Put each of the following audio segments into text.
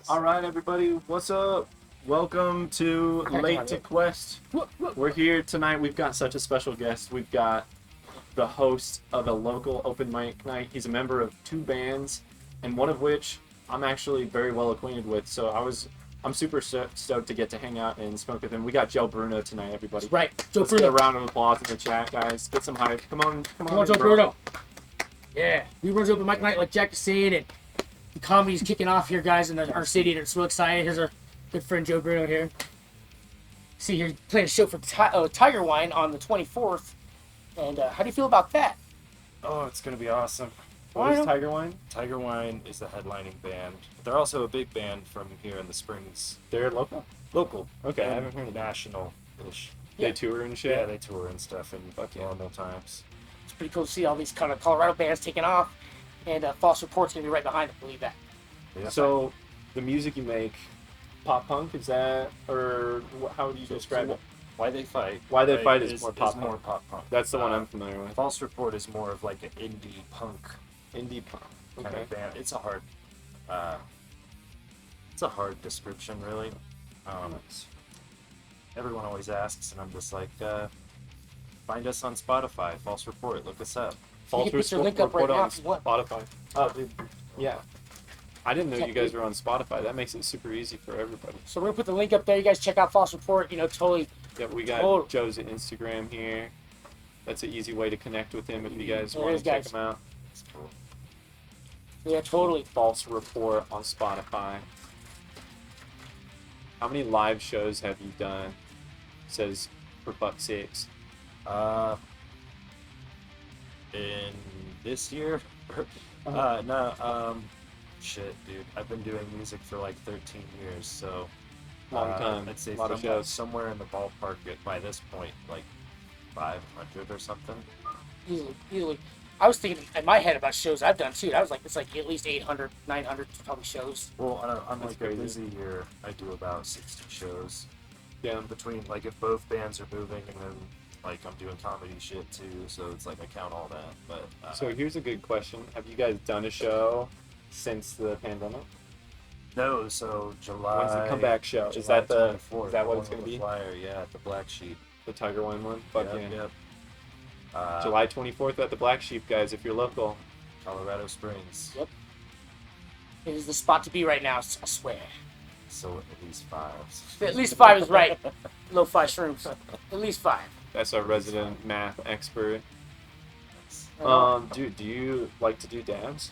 All right, everybody, what's up? Welcome to Late to Quest. We're here tonight. We've got such a special guest. We've got the host of a local open mic night. He's a member of 2 bands, and one of which I'm actually very well acquainted with. So I'm super stoked to get to hang out and smoke with him. We got Joe Bruno tonight, everybody. That's right, Joe Let's Bruno. get a round of applause in the chat, guys. Get some hype. Come on, Joe Bruno. Yeah, we run open mic night like Jack is saying, and the comedy's kicking off here, guys, in our city, and it's real exciting. Here's our good friend Joe Bruno here. See, you're playing a show for Tiger Wine on the 24th, and how do you feel about that? Oh, it's gonna be awesome. What is Tiger Wine? Tiger Wine is the headlining band. They're also a big band from here in the Springs. They're local? Local. Okay, I and haven't heard of that. national-ish. They tour and shit? Yeah, they tour and stuff in normal times. It's pretty cool to see all these kind of Colorado bands taking off, and False Report's gonna be right behind it. Believe that. Yeah. So, the music you make, pop punk, is that, or how would you describe it? Why They Fight. Why They Fight is more pop punk. More pop punk. That's the one I'm familiar with. False Report is more of like an indie punk Indie punk. kind Okay. of band. It's a hard description, really. Everyone always asks, and I'm just like, find us on Spotify. False Report. Look us up. False put your link up right Report now on if you want. Spotify. Oh, dude. Yeah. I didn't know Yeah, you guys were on Spotify. That makes it super easy for everybody. So we're gonna put the link up there. You guys check out False Report. You know, totally. Yeah, we got Oh. Joe's Instagram here. That's an easy way to connect with him if you guys There want is, to check guys. him out. It's cool. Yeah, totally. False Report on Spotify. How many live shows have you done? Says for fuck's sakes. In this year? Shit, dude. I've been doing music for like 13 years, so Long time. I'd say A lot of shows. somewhere in the ballpark by this point, like 500 or something. Easily. I was thinking in my head about shows I've done too. I was like, it's like at least 800, 900 probably shows. Well, on That's like crazy. a busy year, I do about 60 shows. Yeah. Between like if both bands are moving and then like I'm doing comedy shit too, so it's like I count all that. But So here's a good question. Have you guys done a show since the pandemic? no, so July. When's the comeback show? Is July that the 24th, is that what the it's one gonna with be? the Flyer, yeah, at the Black Sheep. The Tiger Wine one? Fuck Yep, yeah. yep. July 24th at the Black Sheep, guys, if you're local. Colorado Springs. Yep. It is the spot to be right now. I swear. So at least 5. At least 5 is right. Lo-fi shrooms. At least 5. That's our resident math expert. Dude, do you like to do dabs?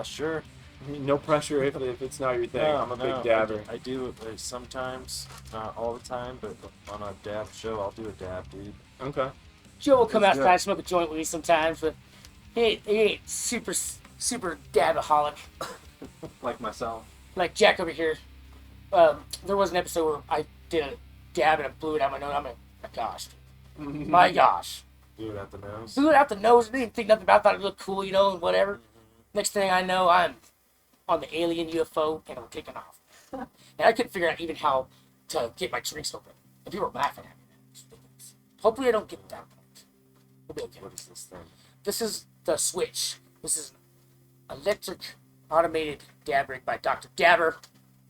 Sure. I mean, no pressure if it's not your thing. I'm a big dabber. I do sometimes, not all the time, but on a dab show, I'll do a dab, dude. Okay. Joe will come It's outside and smoke a joint with me sometimes, but he ain't super dabaholic Like myself. like Jack over here. There was an episode where I did a dab and I blew it out my nose. My gosh. My gosh. Do it at the nose. Blew it out the nose. Didn't even think nothing about it. Thought it looked cool, you know, and whatever. Next thing I know, I'm on the alien UFO and I'm taking off. And I couldn't figure out even how to get my drinks open. And people were laughing at me. Hopefully I don't get to that point. We'll be okay. What is this thing? This is the switch. This is electric automated dab rig by Dr. Dabber.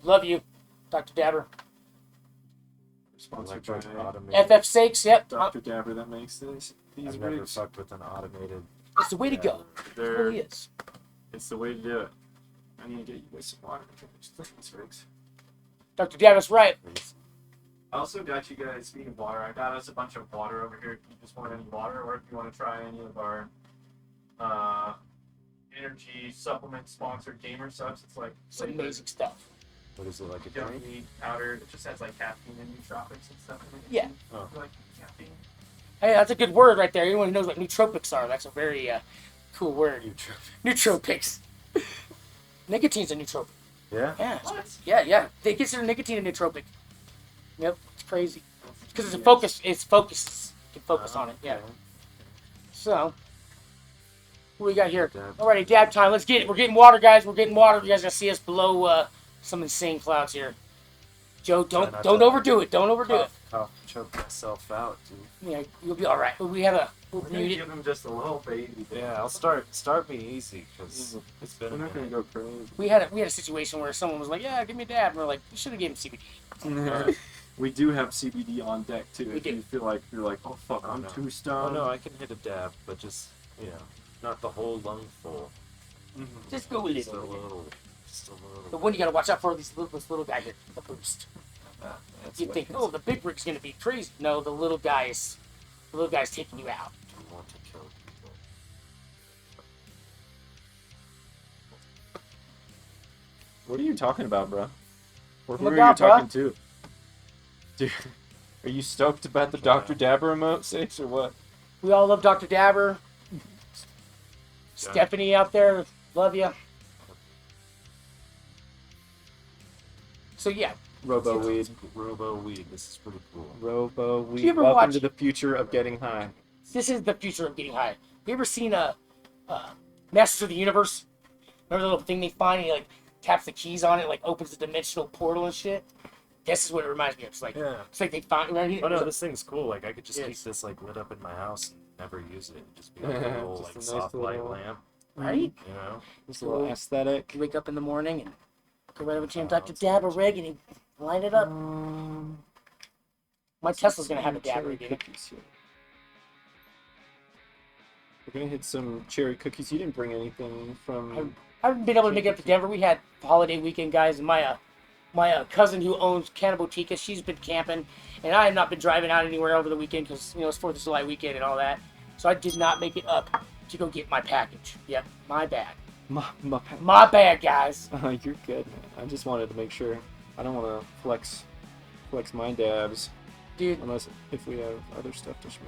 Love you, Dr. Dabber. Sponsored Electric by automated. FF sakes, yep. Dr. Dabber that makes these I've never rigs. fucked with an automated. It's the way to go. It really is. It's the way to do it. I need to get you guys some water. These rigs. Dr. Dabber's right. I also got you guys, speaking of water, I got us a bunch of water over here if you just want any water, or if you want to try any of our energy supplement sponsored gamer subs. It's like Some amazing stuff. What is it, like a yummy drink? powder. It just has like caffeine and nootropics and stuff in it. Yeah. Oh. You like caffeine? Hey, that's a good word right there. Anyone who knows what nootropics are, that's a very cool word. Nootropics. Nicotine's a nootropic. Yeah? Yeah. What? Yeah. They consider nicotine a nootropic. Yep. It's crazy. Because it's a focus. It's focus. You can focus on it. Yeah. So, what we got here? Dab. Alrighty, dab time. Let's get it. We're getting water, guys. We're getting water. You guys gonna see us below some insane clouds here. Joe, Try don't not don't to overdo it. Don't overdo it. Cough, choke myself out, dude. Yeah, you'll be all right. We have We'll We're gonna mute it. give him just a little baby. Yeah, I'll start me easy because it's been. We're not gonna go crazy. We had a situation where someone was like, "Yeah, give me a dab," and we're like, "You should have given him CBD." We do have CBD on deck too. We If do. you feel like you're like, oh fuck, I'm no. too Oh stoned. no, I can hit a dab, but just not the whole lung full. Just go with it. Just a little. Just a little. The one you gotta watch out for this little guy here, the boost. That's You what- think, oh, the big rig's gonna be crazy. No, the little guy's taking you out. I want to kill people. What are you talking about, bro? Or who Look are you out, bruh. talking to? Dude, are you stoked about the Dr. Dabber emote, Six, or what? We all love Dr. Dabber. Stephanie out there, love you. So yeah, Robo Weed. Robo weed. This is pretty cool. Robo you Weed. ever Welcome watch- to the future of getting high. this is the future of getting high. You ever seen Masters of the Universe? Remember the little thing they find? He like taps the keys on it, like opens the dimensional portal and shit. This is what it reminds me of. It's like they found. Right? Oh no, this thing's cool. Like I could just keep Yes. this like lit up in my house and never use it. It'd just be like a little Just like a nice soft light little- lamp. Right? You know? Just a little aesthetic. You wake up in the morning and go right over to him, Dr. Dabber rig, and he line it up. My Tesla's gonna have a dab cherry rig in it. cookies here. We're gonna hit some cherry cookies. You didn't bring anything from. I haven't been able to make it up to Denver. We had holiday weekend, guys, and my cousin who owns Canabotica, she's been camping, and I have not been driving out anywhere over the weekend because it's 4th of July weekend and all that. So I did not make it up to go get my package. Yep, my bad. My bad, guys. You're good, man. I just wanted to make sure. I don't want to flex my dabs, Dude, unless if we have other stuff to show.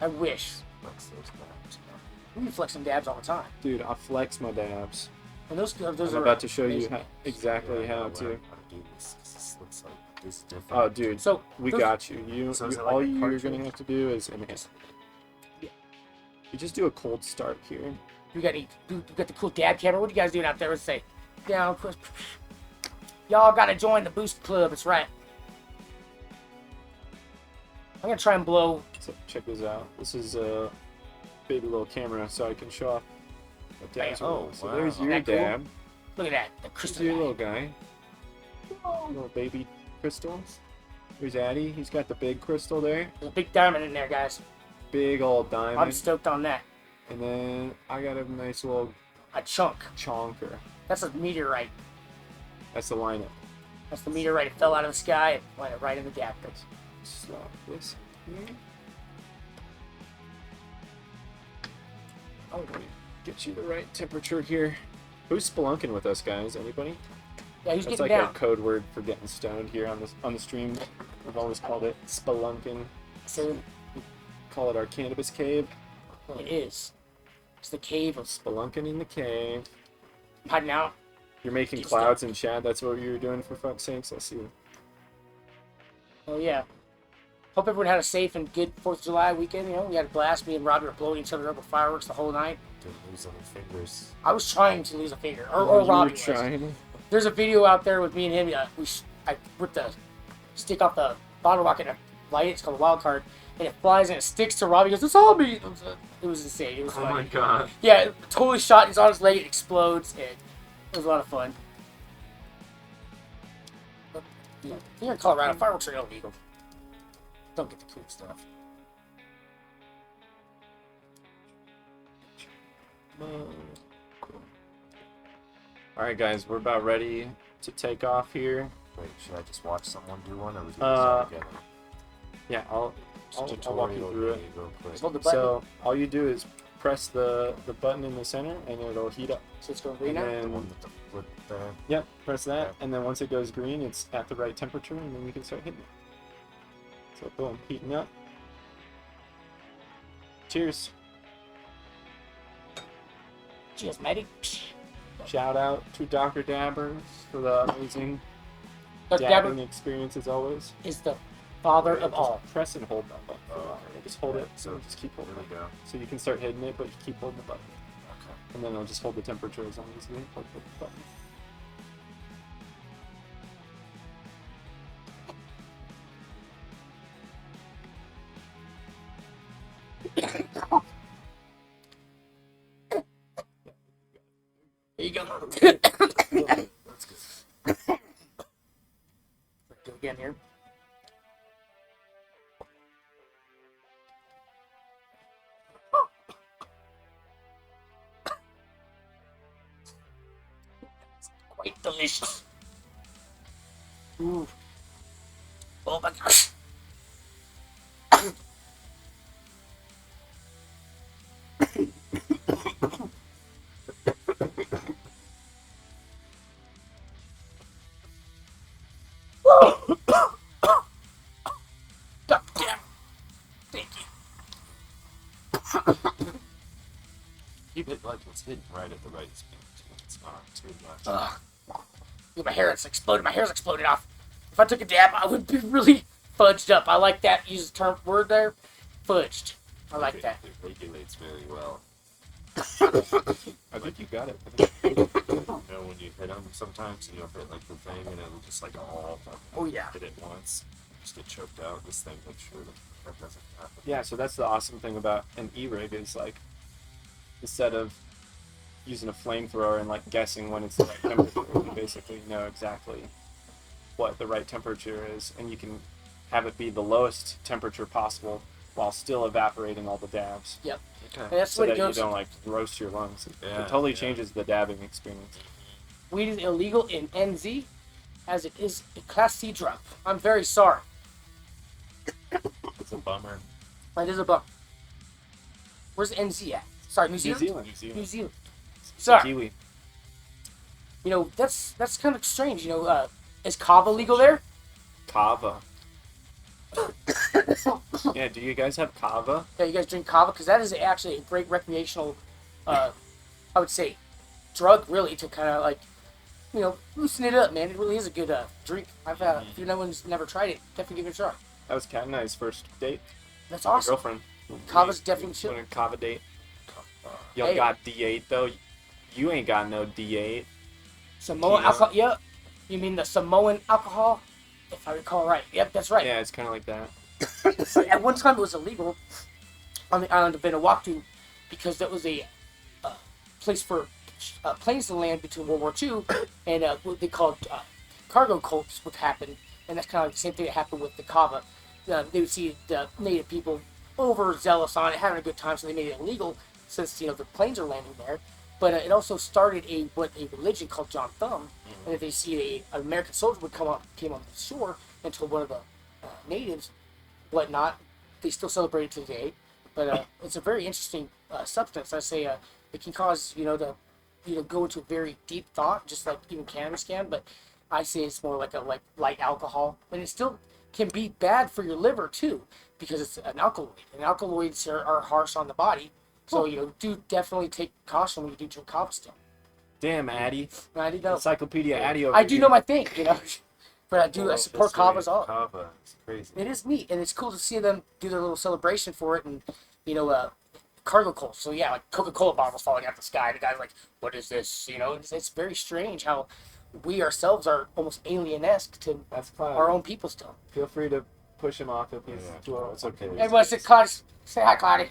I wish. Flex those bags. We flex some dabs all the time. Dude, I flex my dabs. And those I'm are about to show you amazing. exactly I how know to. how to do this. 'Cause this looks like this is different. Oh, dude, So we those- got you. You, So is you it like all a you're cartridge? gonna have to do is enhance. You just do a cold start here. We got the cool dab camera. What are you guys doing out there? Let's say, down, push. Y'all gotta join the Boost Club. That's right. I'm gonna try and blow. So check this out. This is a baby little camera, so I can show off what dabs are. Oh, So wow. there's your Isn't that cool? dab. Look at that. The There's crystal. your guy. little guy. Little baby crystals. Here's Addy. He's got the big crystal there. There's a big diamond in there, guys. Big old diamond. I'm stoked on that. And then I got a nice little A chunk. chonker. That's a meteorite. That's the lineup. That's the meteorite. It fell out of the sky and landed right in the dab pit. Slap this here. I'm gonna get you the right temperature here. Who's spelunking with us, guys? Anybody? Yeah, he's That's getting like down. a code word for getting stoned here on the stream. We've always called it spelunking. So Call it our cannabis cave. it is. It's the cave of Spelunking in the cave. hiding out. You're making Keep clouds and chat. That's what you were doing, for fuck's sakes. I see. Oh yeah. Hope everyone had a safe and good 4th of July weekend. We had a blast. Me and Robbie were blowing each other up with fireworks the whole night. Didn't lose any fingers. I was trying to lose a finger, or You were Robbie was. trying. There's a video out there with me and him. I ripped the stick off the bottle rocket and I light it. It's called a wild card, and it flies and it sticks to Robbie. He goes, "It's all me." It was insane. It was Oh funny. my god. Yeah, it totally shot. It's on his leg. It explodes. And it was a lot of fun. But, here in Colorado, fireworks are illegal. Don't get the cool stuff. Alright, guys, we're about ready to take off here. Wait, should I just watch someone do one, or we do this Uh, all together? Yeah, I'll walk you through it. Real quick. Just hold the button. So, all you do is press the button in the center and it'll heat up. So it's going And green now. The then, one with the flip there. yep, press that. Okay. And then once it goes green, it's at the right temperature and then you can start hitting it. So, boom, heating up. Cheers. Cheers, matey. Shout out to Dr. Dabbers for the amazing Dr. dabbing Dabber experience as always. is the father of Just all. Press and hold that button. for a while. Just hold it. So Just keep holding Here it. we go. So you can start hitting it, but you keep holding the button. Okay. And then it'll just hold the temperature as long as you hold the button. There you go. That's good. Do it again here. Quite delicious. Ooh. Oh my gosh. God damn. Thank you. Keep it like it's hidden right at the right speed. It's not too much. Dude, my hair's exploded. My hair's exploded off. If I took a dab, I would be really fudged up. I like that. Use the term word there. Fudged. I like that. It regulates very well. I think you got it. You know, when you hit them sometimes, and you'll hit like the thing, and it'll just like all Oh, yeah. hit it once. Just get choked out. This thing makes sure that doesn't happen. Yeah, so that's the awesome thing about an E-rig is like, instead of using a flamethrower and like guessing when it's the right temperature, you basically know exactly what the right temperature is, and you can have it be the lowest temperature possible while still evaporating all the dabs. Yep. Okay. And that's So what that it you goes. don't like roast your lungs. Yeah, It totally yeah. changes the dabbing experience. Weed is illegal in NZ, as it is a Class C drug. I'm very sorry. It's a bummer. It is a bummer. Where's NZ at? Sorry, New Zealand? New Zealand. Sorry. Kiwi. You know, that's kind of strange. You know, is kava legal there? Kava. Yeah, do you guys have kava? Yeah, you guys drink kava? Because that is actually a great recreational, I would say, drug, really, to kind of, like, you know, loosen it up, man. It really is a good drink. If no one's never tried it, definitely give it a try. That was Kat and I's first date. That's My awesome. girlfriend. Kava's definitely shit. Went on a kava date. Y'all Hey. got D8 though. You ain't got no D8. Samoan Yeah. alcohol. Yep. You mean the Samoan alcohol? If I recall right. Yep, that's right. Yeah, it's kind of like that. At one time, it was illegal on the island of Vanuatu because that was a place for planes to land between World War II and what they called cargo cults would happen. And that's kind of like the same thing that happened with the kava. They would see the native people overzealous on it, having a good time, so they made it illegal since, you know, the planes are landing there. But it also started a religion called John Thumb. And if they see an American soldier came on the shore and told one of the natives whatnot, they still celebrate it today. But it's a very interesting substance. I say it can cause to go into very deep thought, just like even cannabis can. But I say it's more like light alcohol, and it still can be bad for your liver too because it's an alkaloid, and alkaloids are harsh on the body. So do definitely take caution when you do drink kava still. Damn, Addy. I do know. Encyclopedia Addy over I do here. know my thing, But I support history kavas of all. Kava. It's crazy. It is neat, and it's cool to see them do their little celebration for it, and cargo cults. So yeah, like Coca-Cola bottles falling out the sky. The guy's like, "What is this?" It's very strange how we ourselves are almost alien-esque to That's Cloud. our own people still. Feel free to push him off if he's Yeah, too old. it's okay. Everybody say, "Cloudy, say hi, Cloudy."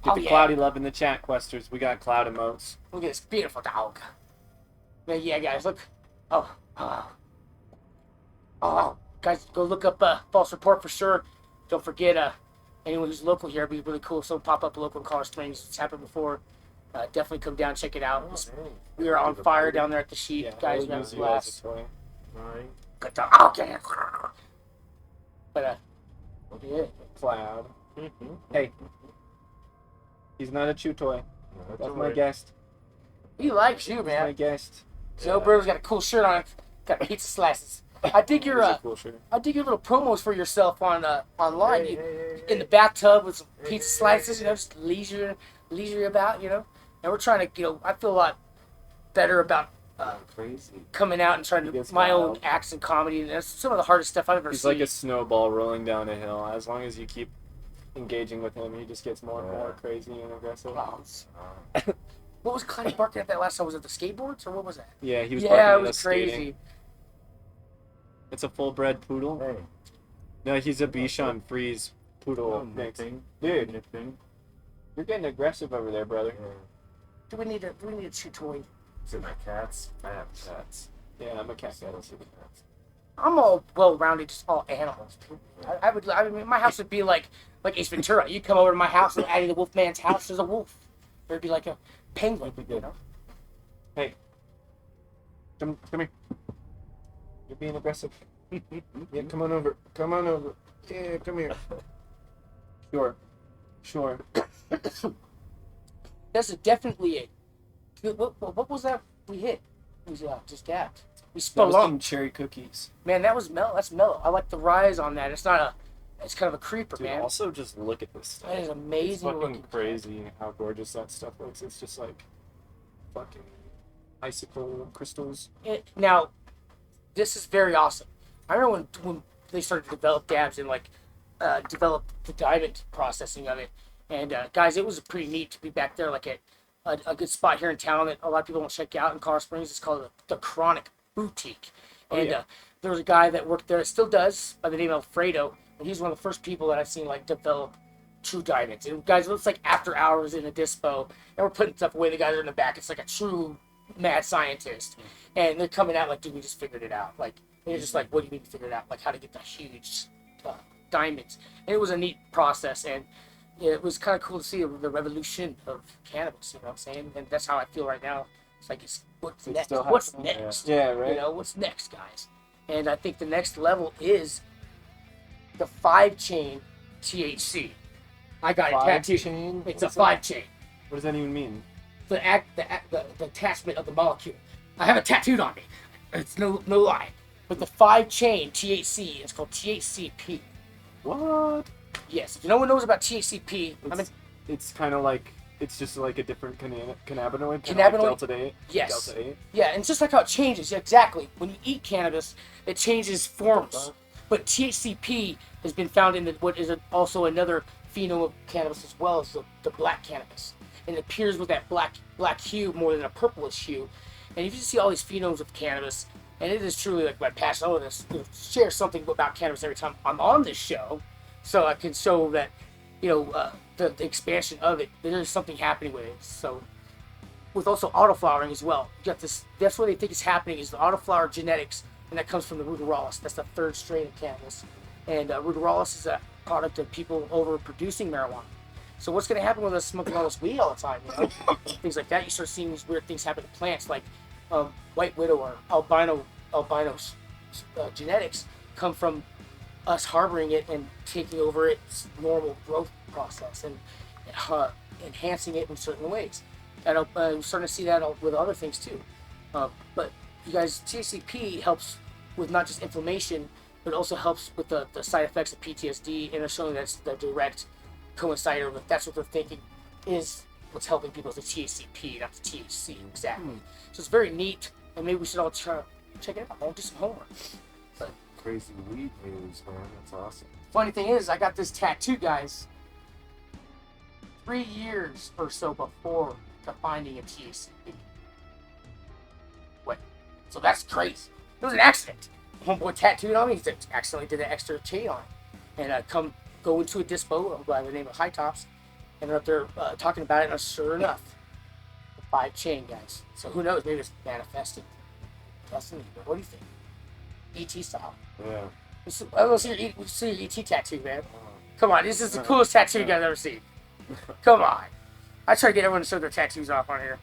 Get Oh, the yeah. Cloudy love in the chat, Questers. We got Cloud emotes. Look at this beautiful dog. Yeah, guys, look. Oh. Guys, go look up False Report for sure. Don't forget, anyone who's local here, it'd be really cool if someone pop up local in Colorado Springs. It's happened before. Definitely come down, check it out. We are on fire down there at the sheet. Yeah, Guys, we'll we have use a you as blast. a toy. Alright. Good dog. Okay. But, yeah. Cloud. Mm-hmm. Hey. He's not a chew toy. That's my guest. He likes you, He's my man. guest. Joe Bruno's got a cool shirt on. Got pizza slices. I dig your He's a cool shirt. little promos for yourself on online. In the bathtub with some pizza slices, just leisure about, And we're trying to, I feel a lot better about Crazy. coming out and trying He to gets my own wild. acts and comedy, and that's some of the hardest stuff I've ever He's seen. like a snowball rolling down a hill. As long as you keep engaging with him, he just gets more and more crazy and aggressive. Wow. What was Cloudy barking at that last time? Was it the skateboards or what was that? Yeah, he was Yeah, barking it at was us crazy. skating. It's a full-bred poodle. Hey. No, he's a Bichon Frise poodle mix. Dude, you're getting aggressive over there, brother. Do we need a chew toy? Is it my cats? I have cats. Yeah, I'm a cat guy. I'm all well-rounded, just all animals. I mean, my house would be like Ace Ventura. You come over to my house and Addie the Wolfman's house, there's a wolf. There'd be like a penguin, you know? Hey, come here. You're being aggressive. Yeah, come on over. Come on over. Yeah, come here. Sure. That's definitely a... What was that we hit? We just dabbed. We That spun was along. some cherry cookies. Man, that was mellow. That's mellow. I like the rise on that. It's not a... It's kind of a creeper, Dude, man. also just look at this stuff. That is It's amazing fucking looking. crazy how gorgeous that stuff looks. It's just like fucking icicle crystals. Now, this is very awesome. I remember when they started to develop dabs and develop the diamond processing of it. And guys, it was pretty neat to be back there, like at a good spot here in town that a lot of people don't check out in Colorado Springs. It's called the Chronic Boutique. And there was a guy that worked there, still does, by the name of Alfredo. And he's one of the first people that I've seen develop true diamonds. And guys, it looks like after hours in a dispo, and we're putting stuff away. The guys are in the back. It's like a true mad scientist, and they're coming out like, dude, we just figured it out. Like, and you're just like, what do you mean you figured it out? Like, how to get the huge diamonds. And it was a neat process, and it was kind of cool to see the revolution of cannabis. You know what I'm saying? And that's how I feel right now. It's like, what's next? still What's happening. next? Yeah, right. You know, what's next, guys? And I think the next level is the 5-chain THC. I got it tattooed. Chain? It's a 5-chain. What does that even mean? The attachment of the molecule. I have it tattooed on me. It's no lie. But the 5-chain THC is called THCP. What? Yes. If no one knows about THCP, It's kind of like it's just like a different cannabinoid. Cannabinoid? Like Delta 8. Yes. Delta 8. Yeah, and it's just like how it changes. Yeah, exactly. When you eat cannabis, it changes forms. But THCP has been found in what is also another phenome of cannabis as well as the black cannabis. And it appears with that black hue more than a purplish hue. And if you see all these phenomes of cannabis, and it is truly like my passion, I want to share something about cannabis every time I'm on this show, so I can show that, the expansion of it, there's something happening with it. So, with also autoflowering as well, you got this. That's where they think is happening is the autoflower genetics, and that comes from the ruderalis. That's the third strain of cannabis, and ruderalis is a product of people overproducing marijuana. So what's going to happen with us smoking all this weed all the time? Things like that. You start seeing these weird things happen to plants, like white widow or albino genetics come from us harboring it and taking over its normal growth process and enhancing it in certain ways. And I'm starting to see that with other things too. But you guys, THCP helps with not just inflammation, but also helps with the side effects of PTSD, and they're showing that's the direct coincider with that's what they're thinking is what's helping people is the THCP, not the THC exactly. So it's very neat, and maybe we should all check it out. I'll do some homework. But Crazy weed news, man. That's awesome. funny thing is, I got this tattoo, guys, 3 years or so before the finding of THCP. What? So that's crazy. It was an accident. Homeboy tattooed on me. He accidentally did an extra chain on it. And I go into a dispo by the name of High Tops, and they're up there talking about it, and sure enough, the 5-chain, guys. So who knows? Maybe it's manifesting. Destiny. What do you think? ET style. Yeah. Let's see your ET tattoo, man. Come on, this is the coolest tattoo you guys ever seen. Come on. I try to get everyone to show their tattoos off on here.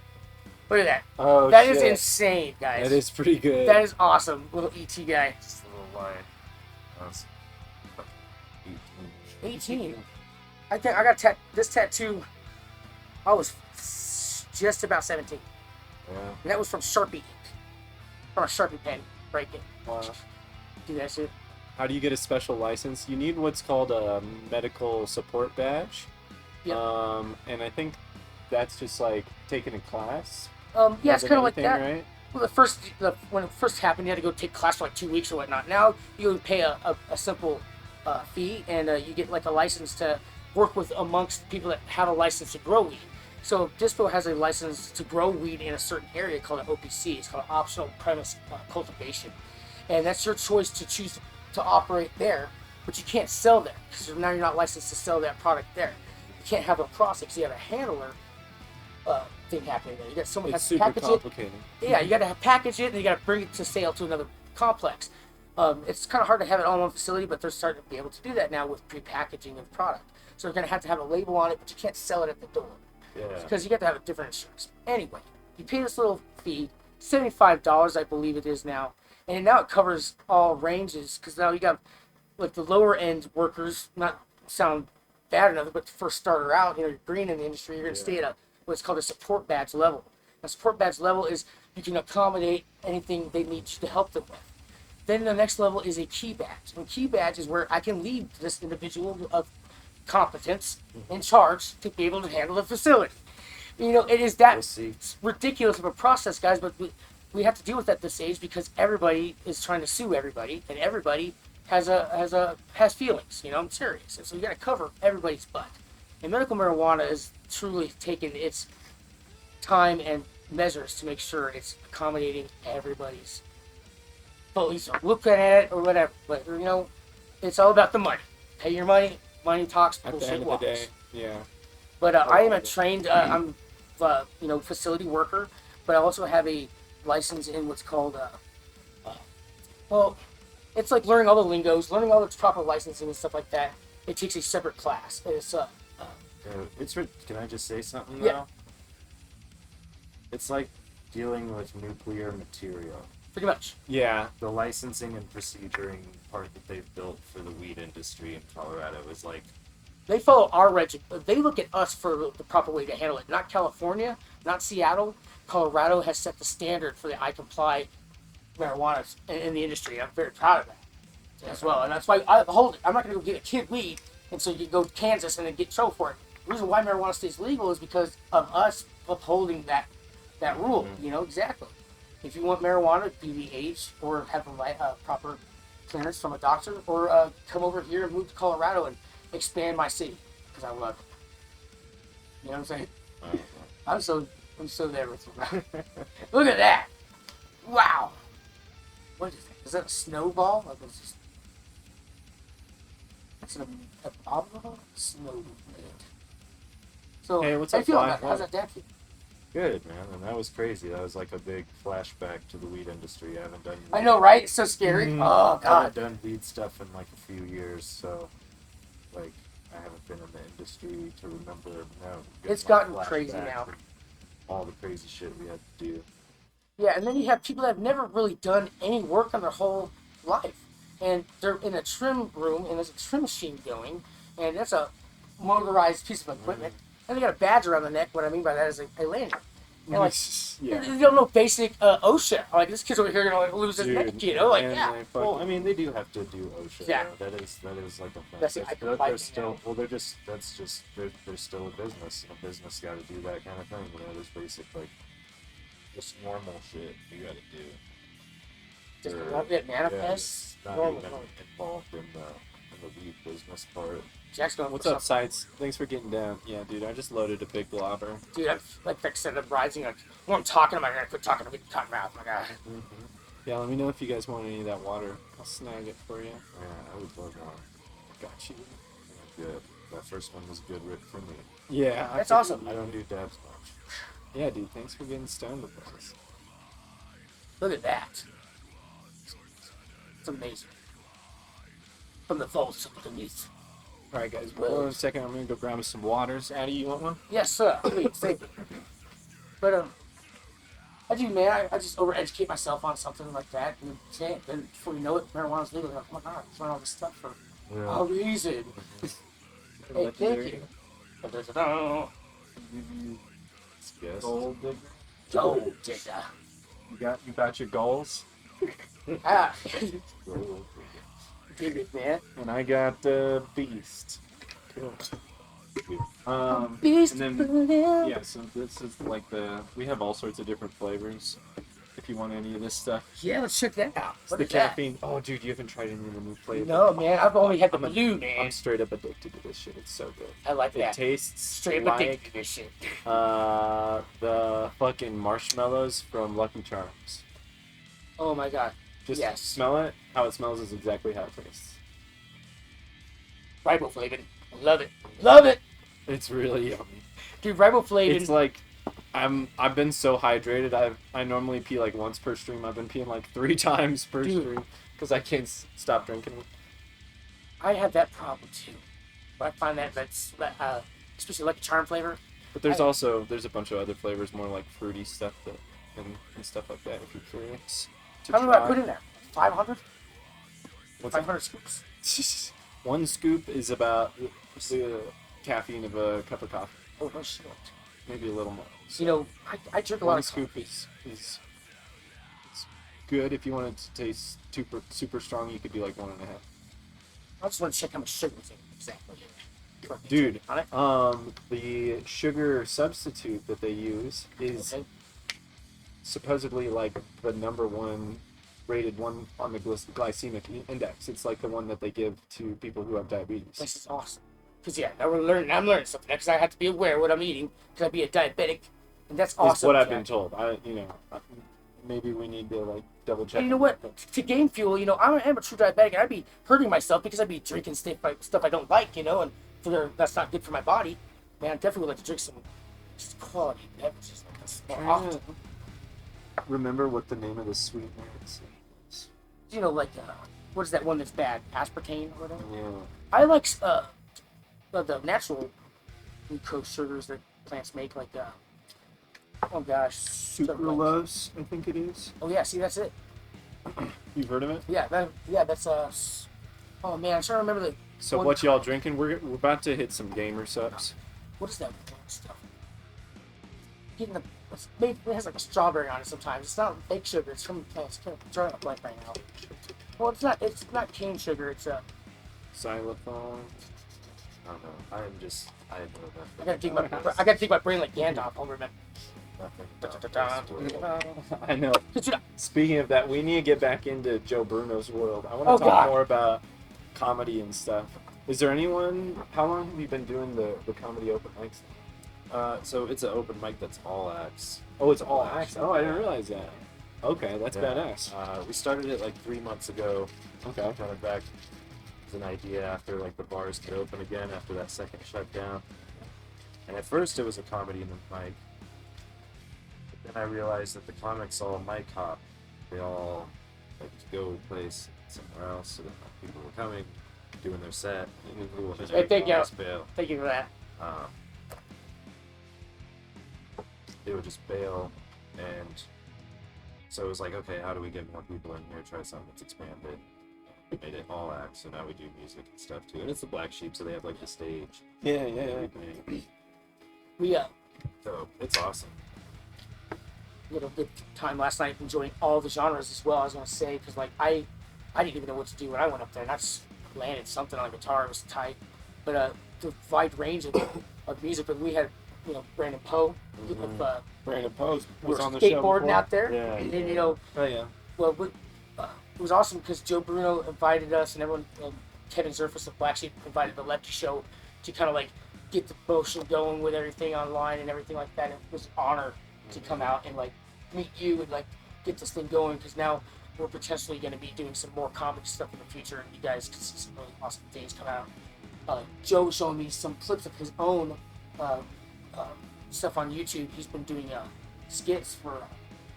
Look at that. Oh, That shit. is insane, guys. That is pretty good. That is awesome. Little ET guy. Just a little lion. That's 18. 18. I think I got this tattoo. I was just about 17. Yeah. And that was from Sharpie ink. From a Sharpie pen. Break it. Wow. Do that shit. How do you get a special license? You need what's called a medical support badge. Yep. And I think that's just like taking a class. Yeah, it's kind of like that. Right? Well, when it first happened, you had to go take class for like 2 weeks or whatnot. Now you would pay a simple fee, and you get like a license to work with amongst people that have a license to grow weed. So Dispo has a license to grow weed in a certain area called an OPC. It's called Optional Premise Cultivation, and that's your choice to choose to operate there. But you can't sell there because now you're not licensed to sell that product there. You can't have a process. You have a handler thing happening there. You got someone It's has to super package complicated. it. Yeah, you got to package it, and you got to bring it to sale to another complex. It's kind of hard to have it all in one facility, but they're starting to be able to do that now with pre-packaging of product. So they're going to have a label on it, but you can't sell it at the door. Yeah. Because you got to have a different insurance. Anyway, you pay this little fee, $75, I believe it is now, and now it covers all ranges. Because now you got like the lower end workers, not sound bad enough, but the first starter out, you're green in the industry, you're going to stay at what's called a support badge level. A support badge level is you can accommodate anything they need you to help them with. Then the next level is a key badge. And key badge is where I can lead this individual of competence in charge to be able to handle the facility. It is that ridiculous of a process, guys, but we have to deal with that at this age because everybody is trying to sue everybody, and everybody has feelings. I'm serious, and so you got to cover everybody's butt. And medical marijuana has truly taken its time and measures to make sure it's accommodating everybody's police or look at it or whatever. But it's all about the money. Pay your money. Money talks. At the Bullshit end of the walks. day, yeah. But I am a trained. I'm facility worker, but I also have a license in what's called. It's like learning all the lingos, learning all the proper licensing and stuff like that. It takes a separate class. It's Can I just say something though? Yeah. It's like dealing with nuclear material. pretty much. Yeah, the licensing and proceduring part that they've built for the weed industry in Colorado is like... They follow our they look at us for the proper way to handle it. Not California, not Seattle. Colorado has set the standard for the I comply marijuana in the industry. I'm very proud of that as well. And that's why I hold it. I'm not going to go get a kid weed and so you go to Kansas and then get trouble for it. The reason why marijuana stays legal is because of us upholding that rule. You know, exactly. If you want marijuana, be the age or have a proper clearance from a doctor, or come over here and move to Colorado and expand my city because I love it. You know what I'm saying? I'm so there with you. Look at that! Wow. What is that? Is that a snowball? Like it's just... That's an abominable snowman. So, Hey, what's how up, you feeling Fly? about that? How's that dad feel? Good, man, and that was crazy. That was like a big flashback to the weed industry. I haven't done... I know, right? It's so scary. Oh, I God. haven't done weed stuff in like a few years, so like I haven't been in the industry to remember. It's gotten crazy now. All the crazy shit we had to do. Yeah, and then you have people that have never really done any work on their whole life. And they're in a trim room, and there's a trim machine going, and that's a motorized piece of equipment. And they got a badge around the neck. What I mean by that is a lanyard. And like, they don't know basic OSHA. Like, this kid's over here going to lose his neck, you know? Like, yeah. Well, I mean, they do have to do OSHA. Yeah. That is like a thing. That's They're still, well, they're still a business. And a business got to do that kind of thing. You know, there's basic, like, just normal shit you got to do. Just let it manifest. Not Normal. even involved in the weed business part. Jack's going What's up, Sights? Thanks for getting down. Yeah, dude, I just loaded a big blobber. Dude, I'm like I said, I'm rising. Like, when I'm talking, I'm gonna quit talking. I'm getting cotton mouth. My God. Yeah, let me know if you guys want any of that water. I'll snag it for you. Yeah, I would love one. Got you. Good. That first one was good for me. Yeah. That's awesome. I don't do dabs much. Yeah, dude, thanks for getting stoned with us. Look at that. It's amazing. From the vaults underneath. Alright, guys, hold on a second. I'm going to go grab us some waters. Addie, you want one? Yes, sir. Please, thank you. But I do, man. I just over-educate myself on something like that, and then before you know it, marijuana's legal. You're like, oh my God, I'm doing all this stuff for a reason. Hey, thank you. Yes. Gold digger. Gold digger. You got your goals, Ah. Dig it, man. and I got beast. Cool. Beast. And then yeah, so this is like we have all sorts of different flavors. If you want any of this stuff, Yeah, let's check that out. It's What the is that? caffeine. Oh, dude, you haven't tried any of the new flavors. No, man. I've only had the I'm a- blue, man. I'm straight up addicted to this shit. It's so good. I like It that. tastes Straight up like addicted to this shit. the fucking marshmallows from Lucky Charms. Oh my God. Just Yes. smell it. How it smells is exactly how it tastes. Riboflavin. Love it. Love it. It's really yummy. Dude, riboflavin. It's like I've been so hydrated. I normally pee like once per stream. I've been peeing like 3 times per stream because I can't stop drinking. I have that problem too. But I find that's especially like charm flavor. But there's a bunch of other flavors, more like fruity stuff and stuff like that. If you're curious. How many do I put in there? 500? What's 500 scoops. 1 scoop is about the caffeine of a cup of coffee. Oh no shit. Maybe a little more. So You know, I drink a lot 1 of scoop coffee. is good. If you want it to taste super strong, you could do like 1.5. I just want to check how much sugar is in it exactly. Dude, On it? the sugar substitute that they use is Okay. supposedly like the number 1 rated one on the glycemic index. It's like the one that they give to people who have diabetes. This is awesome. Because I'm learning something because I have to be aware of what I'm eating because I'd be a diabetic, and that's awesome. It's what I've Jack. been told. Maybe we need to like double check. And you know what? To gain fuel, I am a true diabetic, and I'd be hurting myself because I'd be drinking stuff I don't like, and that's not good for my body. Man, I definitely would like to drink some just quality beverages like this more often. Remember what the name of the sweetener is? Like what is that one that's bad? Aspartame or whatever. Yeah. I like the natural glucose sugars that plants make, like oh gosh, Sucralose, I think it is. Oh yeah, see that's it. You've heard of it? Yeah, that's oh man, I'm trying to remember the. So one- what y'all drinking? We're about to hit some gamer subs. What is that stuff? It has like a strawberry on it sometimes. It's not fake sugar. It's from plants. I'm drawing a blank right now. Well, it's not cane sugar. It's Xylophone. I don't know. I know nothing. I gotta think my brain like Gandalf. I'll remember. Nothing about this world. I know. Speaking of that, we need to get back into Joe Bruno's world. I want Oh, to talk God. more about comedy and stuff. Is there anyone? How long have you been doing the comedy open mics? So it's an open mic that's all acts. Oh, it's all Flash. acts. Oh, I didn't realize that. Okay, that's badass. We started it like 3 months ago. Okay. Kind of back as an idea after like the bars could open again after that second shutdown. And at first it was a comedy in the mic. But then I realized that the comics all mic hop. They all like to go place somewhere else so that people were coming, doing their set. Hey, thank you. Just bail. Thank you for that. They would just bail, and so it was like, okay, how do we get more people in here? Try something that's expanded. Made it all acts, so now we do music and stuff too. And it's the Black Sheep, so they have like the stage. Yeah. Everything. We So it's awesome. had a good time last night enjoying all the genres as well. I was gonna say because like I didn't even know what to do when I went up there, and I just landed something on the guitar. It was tight, but the wide range of music. But we had Brandon Poe. Brandon Post We was were on the show skateboarding before. out there, Yeah. and Oh yeah. well, it was awesome because Joe Bruno invited us, and everyone, Kevin Zerfus of Black Sheep invited the Lefty Show to kind of like get the motion going with everything online and everything like that. And it was an honor to come out and like meet you and like get this thing going because now we're potentially going to be doing some more comedy stuff in the future, and you guys can see some really awesome things come out. Joe was showing me some clips of his own stuff on YouTube. He's been doing skits for.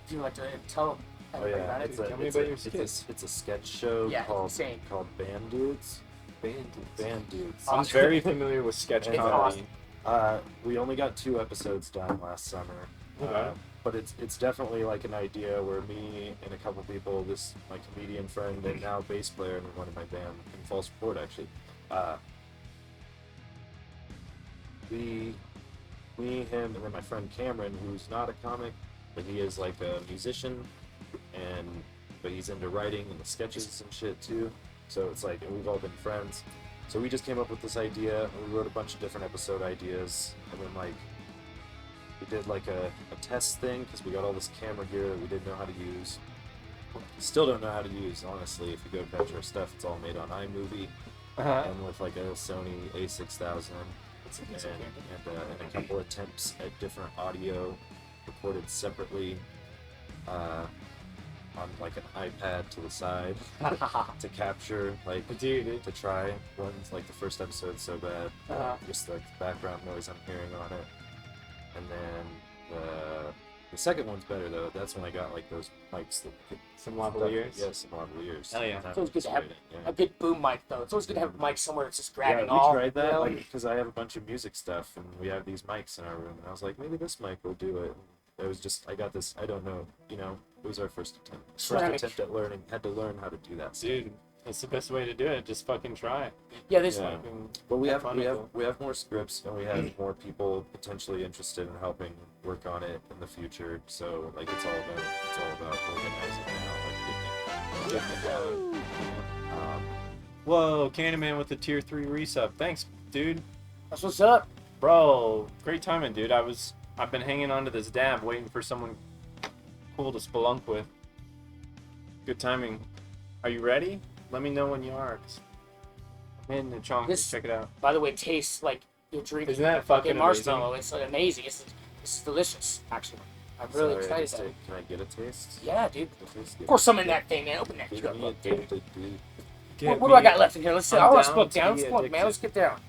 If you like to tell everybody about it. Tell me about your skits. It's a sketch show Yeah, called insane. Band Dudes. Band Dudes. I'm very familiar with sketch It's comedy. awesome. We only got 2 episodes done last summer. Okay. But it's definitely like an idea where me and a couple people, my comedian friend and now bass player in one of my band in False Report actually, me, him, and then my friend Cameron, who's not a comic, but he is like a musician, but he's into writing and the sketches and shit too. So it's like, and we've all been friends. So we just came up with this idea, and we wrote a bunch of different episode ideas, and then like, we did like a test thing, because we got all this camera gear that we didn't know how to use. Still don't know how to use, honestly. If you go catch our stuff, it's all made on iMovie, and with like a Sony A6000, and a couple attempts at different audio recorded separately on like an iPad to the side to capture, like, Dude. to try ones. Like the first episode's so bad, just like the background noise I'm hearing on it. And then The second one's better though. That's when I got like those mics that could Some lavaliers. Yeah, some lavaliers. Hell yeah. It's always good to have Yeah. a good boom mic, though. It's always good to have a mic somewhere that's just grabbing Yeah, we all. tried that you know? because I have a bunch of music stuff and we have these mics in our room. And I was like, maybe this mic will do it. It was just I got this. I don't know. It was our first attempt. Ceramic. First attempt at learning. Had to learn how to do that. Stuff. Dude, that's the best way to do it. Just fucking try. Yeah, this Yeah. Fucking But we have fun we with have it. we have more scripts and we have more people potentially interested in helping work on it in the future. So like it's all about organizing now, like getting it down. Whoa, Candyman with the tier 3 resub. Thanks, dude. That's what's up. Bro, great timing, dude. I've been hanging on to this dab, waiting for someone cool to spelunk with. Good timing. Are you ready? Let me know when you are. 'Cause I'm hitting the chunk. This- Check it out. By the way, it tastes like you're drinking Isn't that a fucking fucking marshmallow. It's amazing. This is delicious, actually. I'm really Sorry, excited. just About it. Can I get a taste? Yeah, dude. Of Pour some in that thing, man. Open that Give cup me a up, dude. taste, dude. What do I got left in here? Let's see. I'm I'll down smoke to down. be Let's smoke, man. addicted. Let's get down.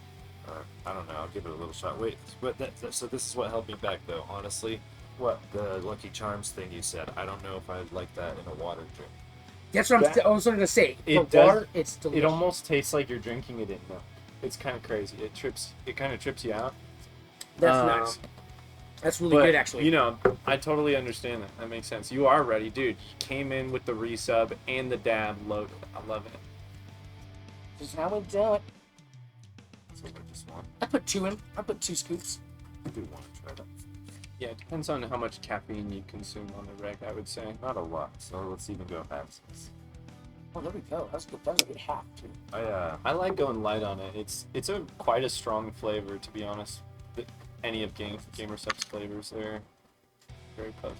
I don't know. I'll give it a little shot. Wait, but so this is what helped me back though. Honestly, What? the Lucky Charms thing you said. I don't know if I'd like that in a water drink. That's what I was going to say. It For does- water, it's delicious. It almost tastes like you're drinking it in, though. It's kind of crazy. It kind of trips you out. That's nice. That's really But, good, actually. You know, I totally understand that. That makes sense. You are ready, dude. You came in with the resub and the dab loaded. I love it. This is how we do it. So I just want I put 2 in. I put 2 scoops. to do one try that. Yeah, it depends on how much caffeine you consume on the reg, I would say. Not a lot. So let's even go half. Oh, there we go. That's good. That was a good half, too. I like going light on it. It's a quite a strong flavor, to be honest. Any of Gamersup's flavors, they're very potent.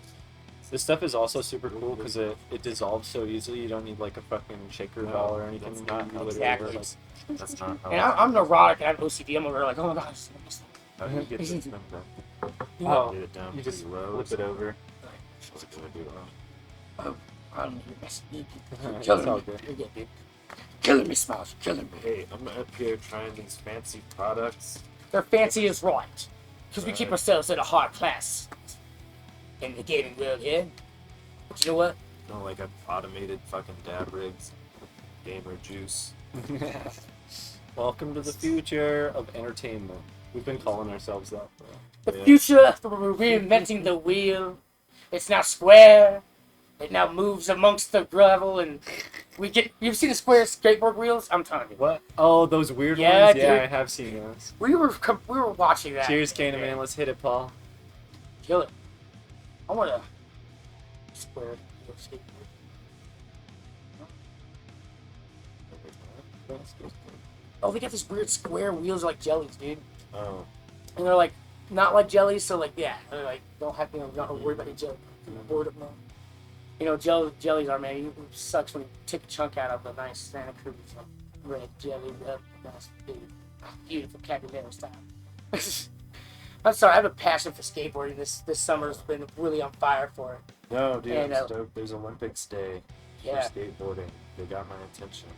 This stuff is also super cool because it dissolves so easily. You don't need like a fucking shaker ball or anything. That's You not literally exactly. just, That's not how. And I'm neurotic and I have OCD. I'm over there like, oh my gosh. How do you get this number? Oh, Get it down you just pretty low. flip it over. What's it gonna do? Oh, I don't need to mess with you. You're It's killing all me. good. You're good, dude. Killing me, Smiles. You're killing me. Hey, I'm up here trying these fancy products. They're fancy as right. Because we keep Right. ourselves at a high class in the gaming world here. But you know what? Like I've automated fucking dab rigs, gamer juice. Welcome to the future of entertainment. We've been calling ourselves that. The Yeah. future, we're reinventing the wheel. It's now square. It now moves amongst the gravel, and we get. You've seen the square skateboard wheels? I'm telling you. What? Oh, those weird Yeah, ones? Yeah, dude. I have seen those. We were watching that. Cheers, Candyman. Man. Let's hit it, Paul. Kill it. I want a square skateboard. Oh, they got these weird square wheels like jellies, dude. Oh, And they're like not like jellies, so like yeah, they're like don't have don't worry about your jelly. Bored of them. You know, jellies are, man. It sucks when you take a chunk out of a nice Santa Cruz red jelly. That's beautiful Caballero style. I'm sorry, I have a passion for skateboarding. This summer's been really on fire for it. no, dude, And, I'm stoked. There's Olympics Day Yeah. for skateboarding. They got my attention.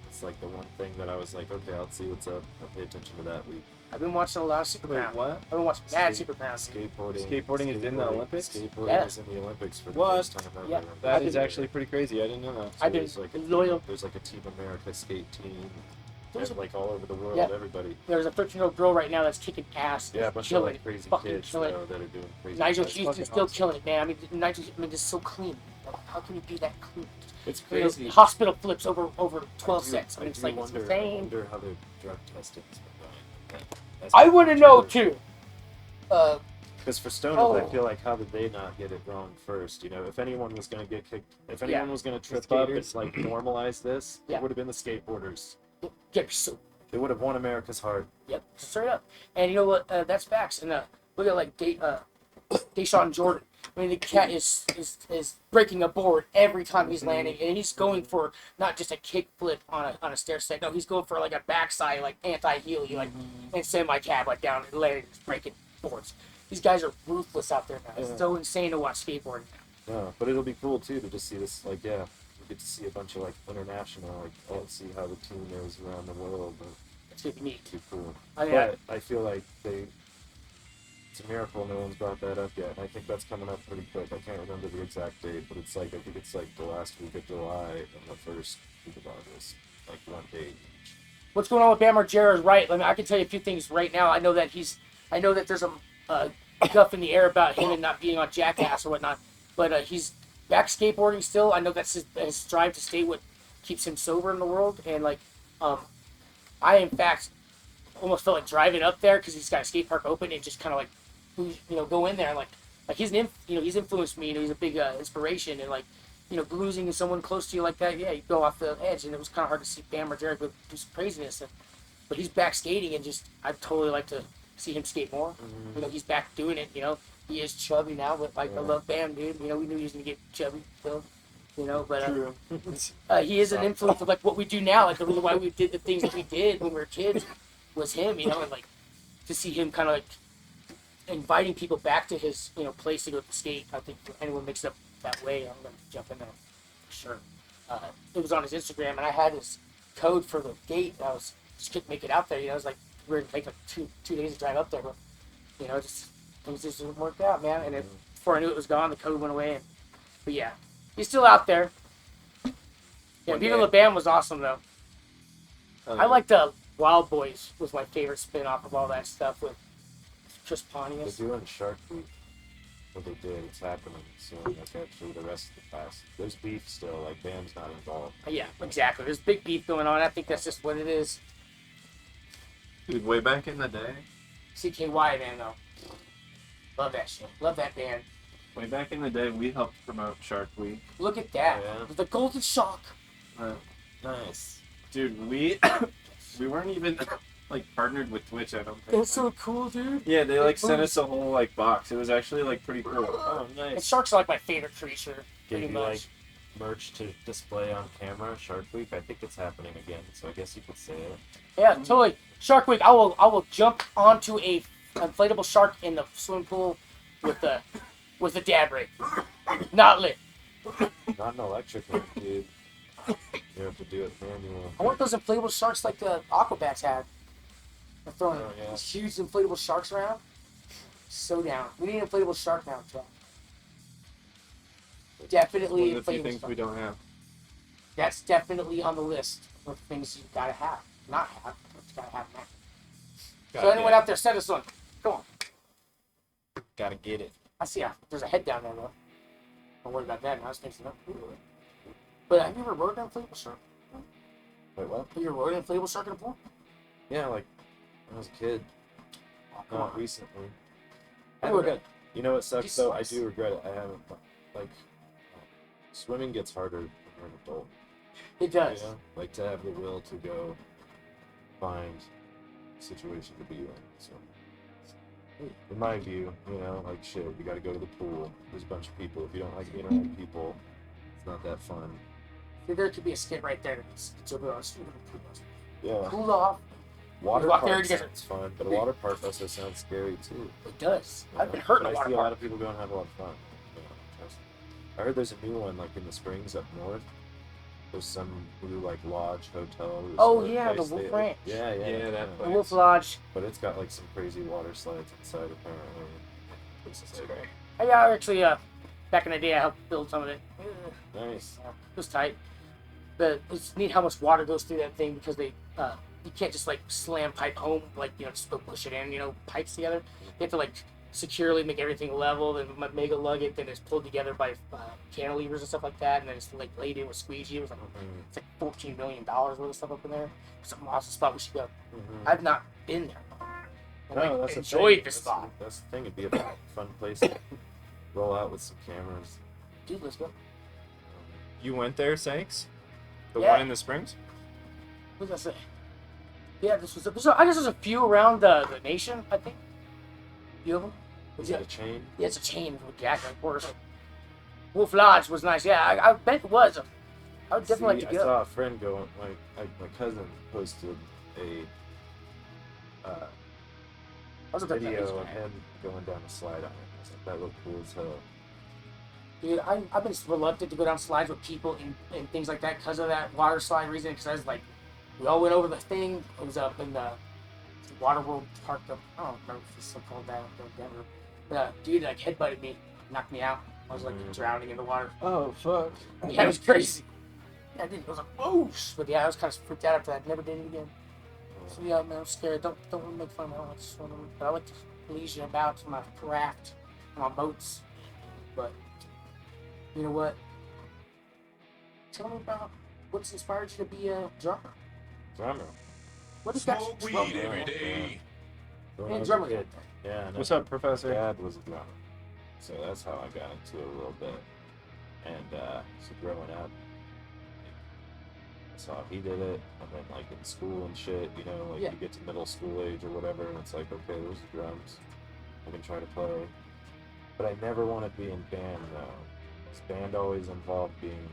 It's like the one thing that I was like, okay, I'll see what's up. I'll pay attention to that week. I've been watching a lot of Super Wait, Pound. what? I've been watching mad Super Pound. Skateboarding is in the Olympics? Skateboarding Yeah. is in the Olympics for the What? first time ever. Yeah. That I've is been- actually pretty crazy. I didn't know that. So I've been there's like loyal. There's like a Team America skate team. There's And like all over the world, Yeah. everybody. There's a 13-year-old girl right now that's kicking ass. Yeah, a bunch of killing like it. crazy Fucking kids killing it. though, that are doing crazy Nigel stuff. Houston's still killing it, man. I mean, Nigel, is so clean. Like, how can you be that clean? It's You know, crazy. hospital flips over 12 sets. I mean, it's do like it's wonder, I insane. wonder how their drug testing has been going. That's I want to know too. Because for stoners, Oh. I feel like how did they not get it wrong first? You know, if anyone was going to get kicked, if anyone Yeah. was going to The trip up and skaters. like normalize this, Yeah. it would have been the skateboarders. Get so. They would have won America's heart. Yep, straight up. And you know what? That's facts. And look at like Deshaun Jordan. I mean, the cat is breaking a board every time he's landing, and he's going for not just a kick flip on a stair set. No, he's going for like a backside, like anti-heel, like and send my cab like down and landing, just breaking boards. These guys are ruthless out there now. It's so insane to watch skateboarding now. No, but it'll be cool too to just see this. Like, yeah, we get to see a bunch of like international. Like, I'll see how the team is around the world. But It's gonna be neat. too cool. I mean, But I feel like they It's a miracle no one's brought that up yet. And I think that's coming up pretty quick. I can't remember the exact date, but it's like, I think it's like the last week of July and the first week of August. Like one day each. What's going on with Bam Margera is right. I mean, I can tell you a few things right now. I know that there's a guff in the air about him and not being on Jackass or whatnot, but he's back skateboarding still. I know that's his drive to stay what keeps him sober in the world. And like, I in fact almost felt like driving up there because he's got a skate park open and just kind of like, go in there and like he's he's influenced me. He's a big inspiration and like. Losing someone close to you like that, you go off the edge, and it was kind of hard to see Bam Margera do some craziness. But he's back skating, and I'd totally like to see him skate more. Mm-hmm. He's back doing it. He is chubby now, but like I love Bam, dude. We knew he was gonna get chubby, still. But True. he is an influence of like what we do now. Like the reason why we did the things that we did when we were kids was him. And like to see him kind of like inviting people back to his place to go skate. I think if anyone makes it up that way, I'm gonna jump in there for sure. It was on his Instagram, and I had his code for the gate. And I just couldn't make it out there. It was like we were gonna take like two days to drive up there, but things just didn't work out, man. And before I knew it was gone, the code went away. But yeah, he's still out there. Yeah, Viva La Bam was awesome though. I liked Wild Boys was my favorite spin-off of all that stuff with Chris Pontius. They're doing Shark Week. What they did, it's happening soon. Like actually, the rest of the class, there's beef still. Like Bam's not involved. Yeah, exactly. There's big beef going on. I think that's just what it is. Dude, way back in the day. CKY, man, though. Love that shit. Love that band. Way back in the day, we helped promote Shark Week. Look at that. Yeah. The Golden Shark. Nice. Dude, we weren't even like partnered with Twitch. I don't think. That's so cool, dude. Yeah, they like sent us a whole like box. It was actually like pretty cool. Oh, And nice. sharks are like my favorite creature. Gave Pretty you much. like merch to display on camera. Shark Week. I think it's happening again. So I guess you could say it. Yeah, totally. Shark Week. I will jump onto a inflatable shark in the swimming pool with the dab rig. Not lit. Not an electric one, dude. You have to do it manual. I want those inflatable sharks like the Aquabats had. They're throwing Oh, yeah. these huge inflatable sharks around. So down. We need an inflatable shark now, Jack. Definitely One of the few inflatable things shark. we don't have. That's definitely on the list of things you gotta have. Not have, but you gotta have now. So anyone out there, send us one. Come on. Gotta get it. I see there's a head down there though. Don't worry about that. I was thinking of. But have you ever rode an inflatable shark? Wait, what? Have you ever rode an inflatable shark in a pool? Yeah, like when I was a kid. Oh, come Not on. recently. They were good. You know what sucks These though? I sucks. do regret it. I haven't like swimming gets harder when you're an adult. It does. You know? Like to have the will to go find a situation to be in. So in my view, like shit, you gotta go to the pool. There's a bunch of people. If you don't like being around people, it's not that fun. There could be a skit right there. It's a bit on Yeah. cool off. Water walk there park and get sounds fun, but a water park also sounds scary too. It does. Yeah. I've been hurt in But a I water see a lot park. of people go and have a lot of fun. Trust me. I heard there's a new one like in the Springs up north. There's some blue like lodge hotel. Oh, resort yeah, the place. Wolf They- Ranch. Yeah, Yeah, that The place. Wolf Lodge. But it's got like some crazy water slides inside apparently. Places like that. Yeah, actually, back in the day, I helped build some of it. Nice. It was tight. But it's neat how much water goes through that thing because you can't just like slam pipe home, like, just go push it in, pipes together. You have to like securely make everything level, then mega lug it, then it's pulled together by cantilevers and stuff like that, and then it's like laid in with squeegee. It was like, it's like $14 million worth of stuff up in there. It's an awesome spot we should go. I've not been there. I No, that's the enjoyed thing. the spot. That's the thing. It'd be a fun place to roll out with some cameras. Dude, let's go. You went there, Sanks? The Yeah. one in the Springs? What was I say? Yeah, I guess there's a few around the nation, I think. Few of them. Is it a chain? Yeah, it's a chain with Jack, of course. Wolf Lodge was nice. Yeah, I bet it was. I would definitely like to I go. saw a friend go. My cousin posted a I was a big video fan. of him going down a slide on it. I was like, that looked cool as hell. Dude, I've been reluctant to go down slides with people and things like that because of that water slide reason. Because I was like, we all went over the thing. It was up in the Water World Park up. I don't remember if it's still called that up there in Denver. But dude like headbutted me, knocked me out. I was like drowning in the water. Oh fuck. Yeah, it was crazy. Yeah, I didn't. I was like, whoosh. But yeah, I was kind of freaked out after that. Never did it again. So yeah, man, I'm scared. Don't make fun of me. I like to leisure about to my craft, my boats. But you know what? Tell me about what's inspired you to be a drummer. Drummer. What has got you drumming? every day. Man, drummer. Yeah. No, What's up, Professor? Dad was a drummer, so that's how I got into it a little bit. And so growing up, I saw he did it, and then like in school and shit, you know, like you get to middle school age or whatever, and it's like, okay, there's the drums. I can try to play, but I never wanted to be in band though. This band always involved being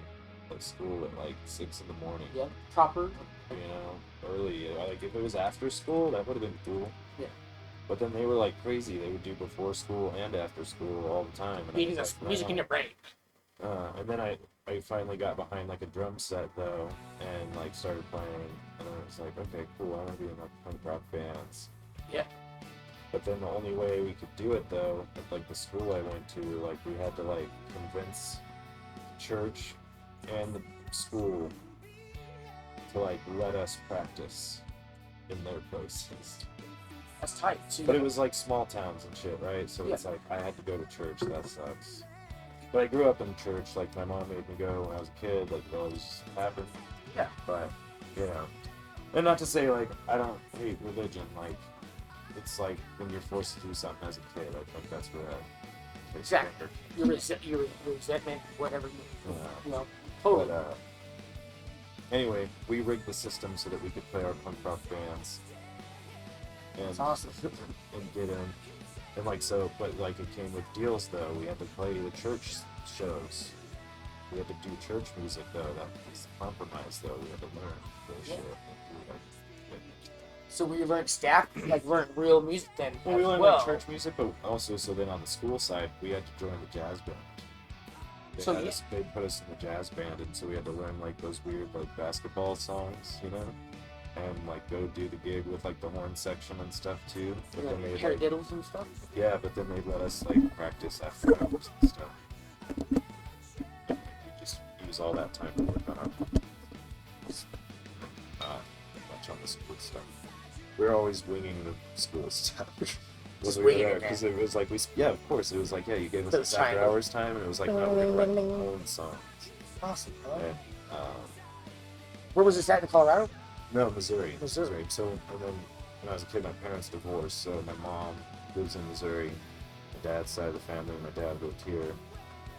at school at like 6 in the morning. Yeah, proper. You know, early. Like if it was after school, that would have been cool. Yeah. But then they were like crazy. They would do before school and after school all the time. And Meaning I was the like, music wow. in your brain. And then I finally got behind like a drum set though, and like started playing, and I was like, okay, cool, I want to be in like punk rock bands. Yeah. But then the only way we could do it though, at like the school I went to, like we had to like convince the church and the school to like let us practice in their places. That's tight. So But it was like small towns and shit, right? So it's like I had to go to church. That sucks. But I grew up in church. Like my mom made me go when I was a kid. Like it always just happened. Yeah. But you know, and not to say like I don't hate religion. Like it's like when you're forced to do something as a kid. I think that's where I Exactly. Your resentment, whatever you know. But Totally. anyway, we rigged the system so that we could play our punk rock bands. And, That's awesome. And get in. And like so, but like it came with deals though. We had to play the church shows. We had to do church music though. That was compromise though. We had to learn this shit. And do, like, So we learned staff, like learn real music then. well, we as learned well. like church music, but also so then on the school side, we had to join the jazz band. So They put us in the jazz band, and so we had to learn like those weird like basketball songs, you know, and like go do the gig with like the horn section and stuff too. But then they like, diddles and stuff. yeah, but then they let us like practice after hours and stuff. And we just use all that time to work on our much on the school stuff. We were always winging the school stuff. Just winging it, Because it was like of course it was like you gave us So this after China. hours time, and it was like no, we're gonna write our own songs. Awesome. And, Where was this at in Colorado? no, Missouri. Missouri. So and then when I was a kid, my parents divorced, so my mom lives in Missouri. My dad's side of the family, my dad lived here.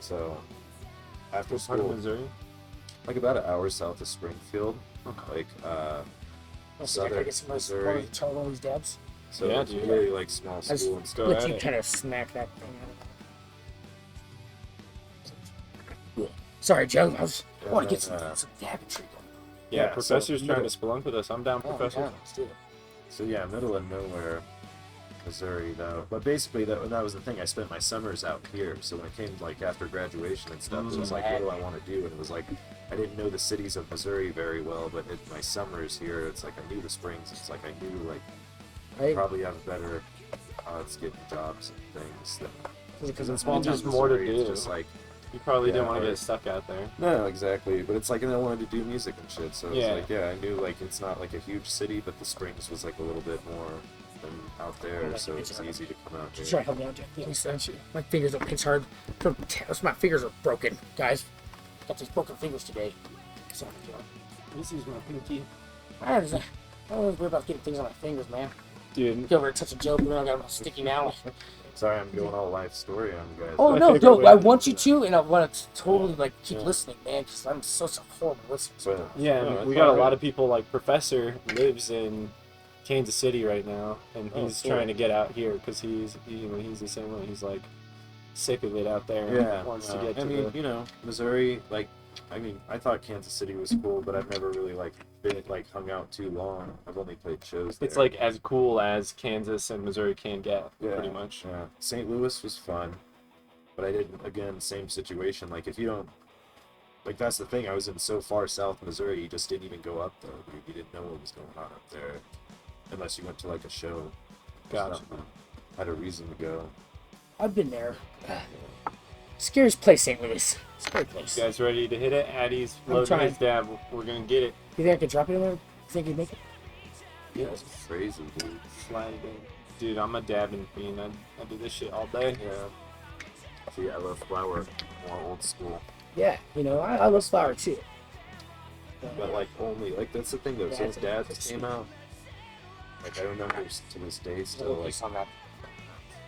So after What part of school, Missouri? like about an hour south of Springfield, like southern Missouri. Tell all these dabs. So Yeah, it's dude. really like small school and stuff. Let you kind of smack that thing out. Sorry, Joe. I want to get some dabbatry going. Yeah, Yeah, Professor's so trying to middle- spelunk with us. I'm down, Oh, Professor. yeah, let's do it. So yeah, middle of nowhere, Missouri though. But basically that was the thing. I spent my summers out here. So when it came like after graduation and stuff, it was like, what do I want to do? And it was like I didn't know the cities of Missouri very well, but my summers here, it's like I knew the Springs. It's like I knew like Right? probably have better odds getting jobs and things than Because in small There's town more to Missouri, it's do. just like You probably Yeah, didn't want to or- get stuck out there. no, exactly. But it's like, and I wanted to do music and shit. So Yeah. it's like, I knew like it's not like a huge city, but the Springs was like a little bit more than out there, so it's easy to come out Just here. try to help me out, Jack. Yeah, my fingers are pinch hard. My fingers are broken, guys. Got these broken fingers today. Sorry, Joe. This is my pinky. I was worried about getting things on my fingers, man. Dude, Go over and touch a Joe Bruno. I got a sticky now. Sorry, I'm going all life story on you guys. Oh My no, favorite no! way I to want do you that. to, and I want to totally like keep Yeah. listening, man, because I'm such a horrible listener. But yeah, No, and it's we got a all lot good. of people like Professor lives in Kansas City right now, and Oh, he's cool. trying to get out here because he's the same way. He's like sick of it out there. and yeah, wants to get I to mean, the. you know, Missouri, like, I mean, I thought Kansas City was cool, but I've never really like been like hung out too long. I've only played shows there. It's like as cool as Kansas and Missouri can get, pretty much. Yeah, St. Louis was fun, but I didn't. Again, same situation. Like if you don't, like that's the thing. I was in so far south Missouri, you just didn't even go up there. You didn't know what was going on up there. unless you went to like a show. Gotcha. Something. Had a reason to go. I've been there. Scariest place, St. Louis. Scary place. You guys ready to hit it? Addie's I'm loading trying. his dab. We're gonna get it. You think I could drop it in there? You think you'd make it? Yeah, it's crazy, dude. Slide it in. Dude, I'm a dabbing fiend. I do this shit all day. Yeah. See, I love flour. More old school. Yeah, you know, I love flour too. But like only like that's the thing though. Yeah, Since it's- Dabs it's- came out, like I remember to this day still like on that.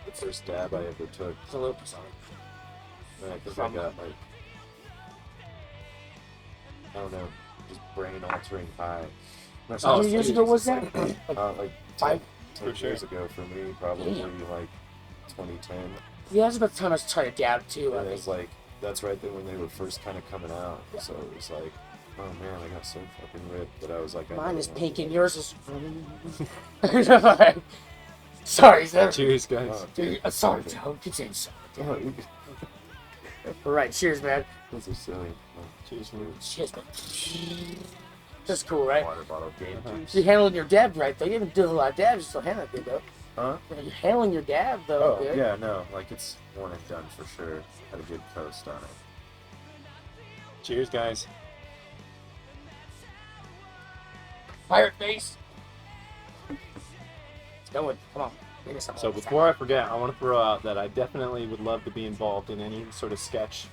the first dab I ever took. It's a little piece on it. And I think I got like I don't know, just brain altering high. How many years ago was that? Like 5? 10 For years ago for me, probably Damn. like 2010. Yeah, that's about the time I was trying to dab too. I And it think. was like that's right there when they were first kind of coming out. So it was like, oh man, I got so fucking ripped that I was like, I Mine never is wanted pink to and do yours is. Sorry, sir. Cheers, guys. Oh, Dude, sorry, Joe. Keep saying sorry. it. Oh, you- All right, cheers, man. this is silly. Cheers, man. Cheers, man. That's cool, right? Water bottle game juice. You're handling your dab right, though. You haven't done a lot of dabs, you're still handling it good, though. Huh? You're handling your dab, though. Oh, good. yeah, no, like it's one and done for sure. Had a good coast on it. Cheers, guys. Pirate face. It's going. Come on. Give me some. So before I forget, I want to throw out that I definitely would love to be involved in any sort of sketch,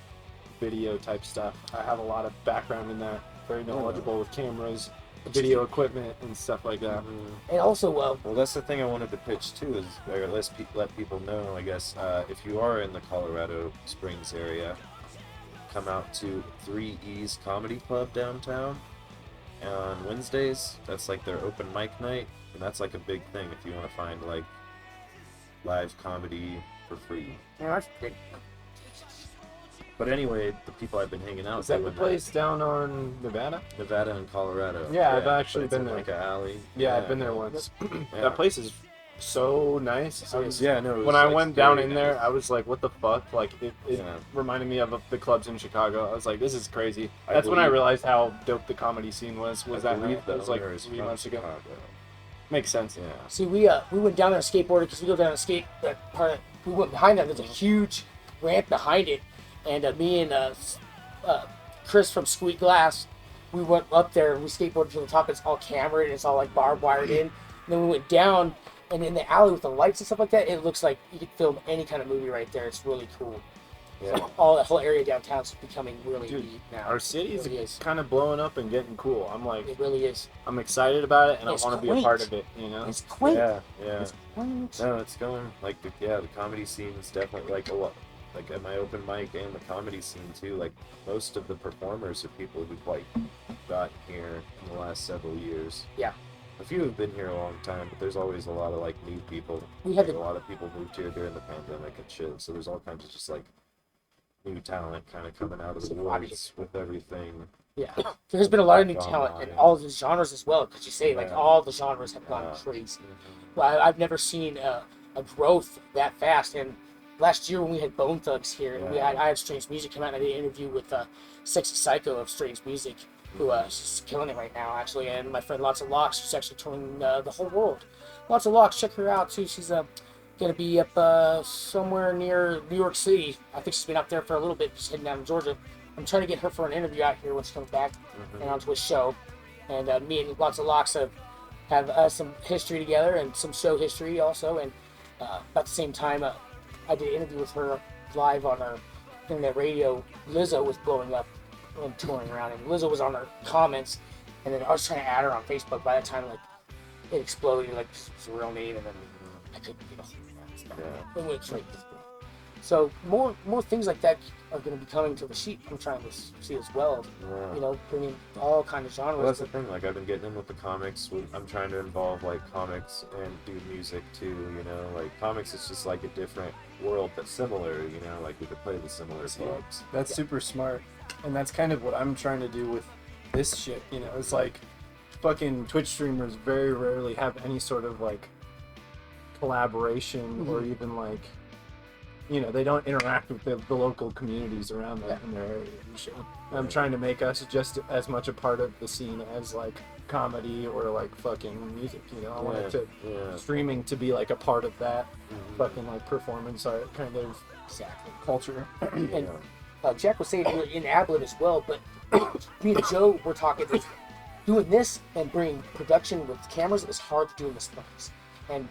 video type stuff. I have a lot of background in that. Very knowledgeable with cameras, video equipment, and stuff like that. And also, Well, that's the thing I wanted to pitch too. Is or let people know. I guess if you are in the Colorado Springs area, come out to 3E's Comedy Club downtown on Wednesdays. That's like their open mic night, and that's like a big thing if you want to find like live comedy for free. yeah, that's good. But anyway, the people I've been hanging out Is that the with, place down on Nevada? Nevada and Colorado. Yeah, I've actually but it's been in there. like an alley. Yeah, I've been there once. That place is so nice. I was, Yeah, no. it was, when I like, went down very in there, nice. I was like, "What the fuck?" Like it Yeah. reminded me of the clubs in Chicago. I was like, "This is crazy." I That's when I believe- realized how dope the comedy scene was. I That believe night? the It was like owner is 3 from months ago. Chicago. Makes sense. Yeah. See, we went down there skateboarding because we go down a skate part. We went behind that. There's a huge ramp behind it, and me and Chris from Squeak Glass, we went up there and we skateboarded to the top. It's all cambered and it's all like barbed wired in. And then we went down, and in the alley with the lights and stuff like that, it looks like you could film any kind of movie right there. It's really cool. Yeah. So all that whole area downtown is becoming really Dude, neat now. Our city It really is. is kind of blowing up and getting cool. I'm like, It really is. I'm excited about it, and It's I want to be a quaint. part of it. You know. It's quaint. Yeah, yeah. It's quaint. No, it's going like the comedy scene is definitely like a lot. Like at my open mic and the comedy scene too. Like most of the performers are people who've like got here in the last several years. Yeah. A few have been here a long time, but there's always a lot of like new people. We had Like, the- a lot of people moved here during the pandemic and shit. So there's all kinds of just like new talent kind of coming out of the Some body- woods with everything. Yeah, there's been a lot of new Gone talent on, in yeah. all the genres as well. Because you say like Yeah. all the genres have gone Yeah. crazy. Well, I've never seen a growth that fast. And last year when we had Bone Thugs here, Yeah. I had Strange Music come out, and I did an interview with Sexy Psycho of Strange Music, who is killing it right now actually. And my friend Lots of Locks, who's actually touring the whole world. Lots of Locks, check her out too. She's gonna be up somewhere near New York City. I think she's been up there for a little bit, just heading down to Georgia. I'm trying to get her for an interview out here when she comes back and onto a show. And me and Lots of Locks have some history together and some show history also. And at the same time, I did an interview with her live on her internet radio. Lizzo was blowing up and touring around, and Lizzo was on her comments. And then I was trying to add her on Facebook. By that time, like it exploded, like this was a real name, and then I couldn't get a hold of that. Yeah. It went straight. So more things like that are going to be coming to the sheet. I'm trying to see as well. Yeah. You know, bringing all kind of genres. Well, that's the thing. Like I've been getting in with the comics. I'm trying to involve like comics and do music too. You know, like comics is just like a different world, but similar. You know, like we could play the similar clubs. That's super smart, and that's kind of what I'm trying to do with this shit. You know, it's like fucking Twitch streamers very rarely have any sort of like collaboration or even like they don't interact with the local communities around that in their area. I'm trying to make us just as much a part of the scene as like comedy or like fucking music. I want it to streaming to be like a part of that fucking like performance art kind of culture. And Jack was saying you're in Abilene as well, but me and Joe were talking that doing this and bringing production with cameras is hard to do in this place. And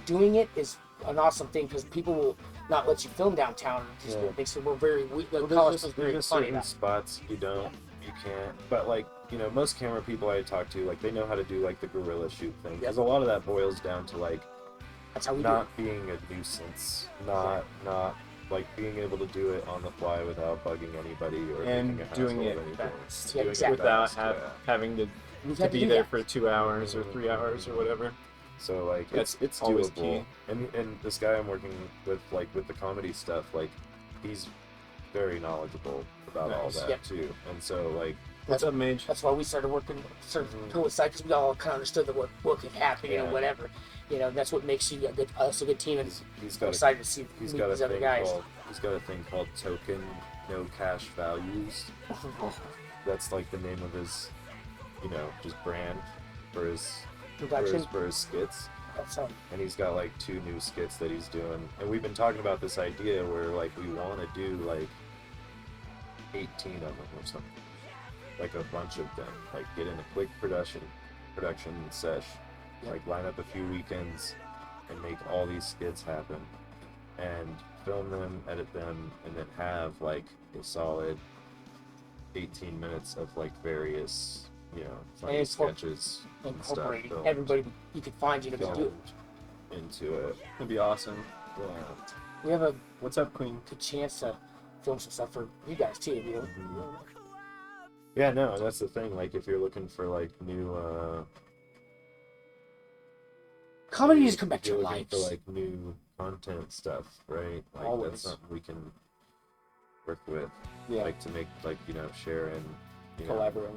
doing it is an awesome thing because people will not let you film downtown. It makes it very there's just certain spots you can't. But like most camera people I talk to, like they know how to do like the guerrilla shoot thing because a lot of that boils down to like that's how we not being a nuisance, not like being able to do it on the fly without bugging anybody or and doing it fast, without having to be there for 2 hours or 3 hours or whatever. So like it's always doable. And this guy I'm working with, like with the comedy stuff, like he's very knowledgeable about all that too. And so like what's up, Mage? That's why we started coincide because we all kind of understood that what could happen, whatever. That's what makes you a good team. And he's got excited to see these other guys. He's got a thing called token no cash values. That's like the name of his, just brand for his production for his skits. Awesome. And he's got like 2 new skits that he's doing. And we've been talking about this idea where like we want to do like 18 of them or something. Like a bunch of them. Like get in a quick production sesh. Like line up a few weekends and make all these skits happen. And film them, edit them, and then have like a solid 18 minutes of like various, funny sketches and stuff. Everybody you could find to do it. Into it. It'd be awesome. Yeah. We have a what's up, Queen? Good chance to film some stuff for you guys too, Yeah, no, that's the thing. Like if you're looking for like new comedy needs to come back to your life. For like new content stuff, right? Like always. That's something we can work with. Yeah. Like to make like share and collaborate.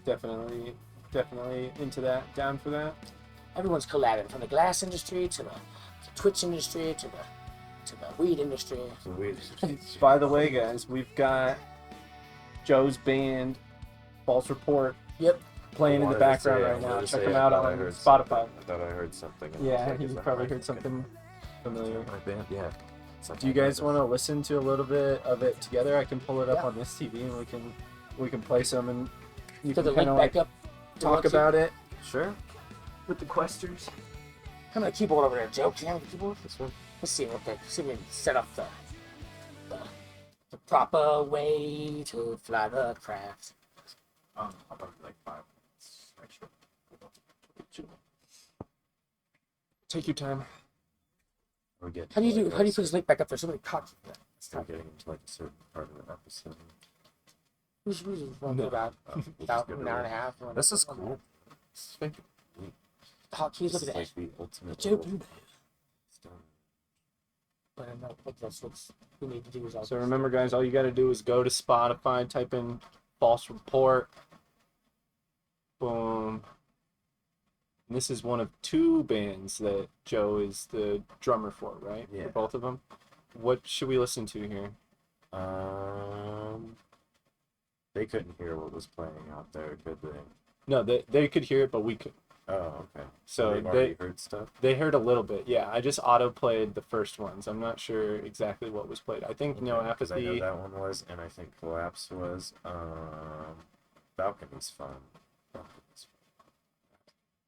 Definitely into that. Down for that. Everyone's collaborating from the glass industry to the Twitch industry to the weed industry. By the way, guys, we've got Joe's band, False Report. Yep. Playing in the background right now. Check them out on Spotify. I thought I heard something. Yeah, you probably heard something familiar. My band, yeah. Do you guys want to listen to a little bit of it together? I can pull it up on this TV and we can play some and you can kind of like talk about it. Sure. With the questers. Come on, the keyboard over there, Joe. Can you have the keyboard? This one. Let's see what see if we can set up the proper way to fly the craft. How about like 5 minutes extra? Take your time. How do you put this link back up there? Somebody caught you. Start getting into like a certain part of the episode. We should about an hour and a half. This is cool. Talk keys. Look at that. Like the ultimate. Joe Bruno. But I know that's what we need to do. Is so remember, guys, all you got to do is go to Spotify, type in False Report. Boom. And this is one of 2 bands that Joe is the drummer for, right? Yeah. For both of them. What should we listen to here? They couldn't hear what was playing out there, could they? No, they could hear it, but we could. Oh, okay. So they heard stuff? They heard a little bit, yeah. I just auto-played the first ones. I'm not sure exactly what was played. I think No Apathy... I know that one was, and I think Collapse was. Balcony's fun.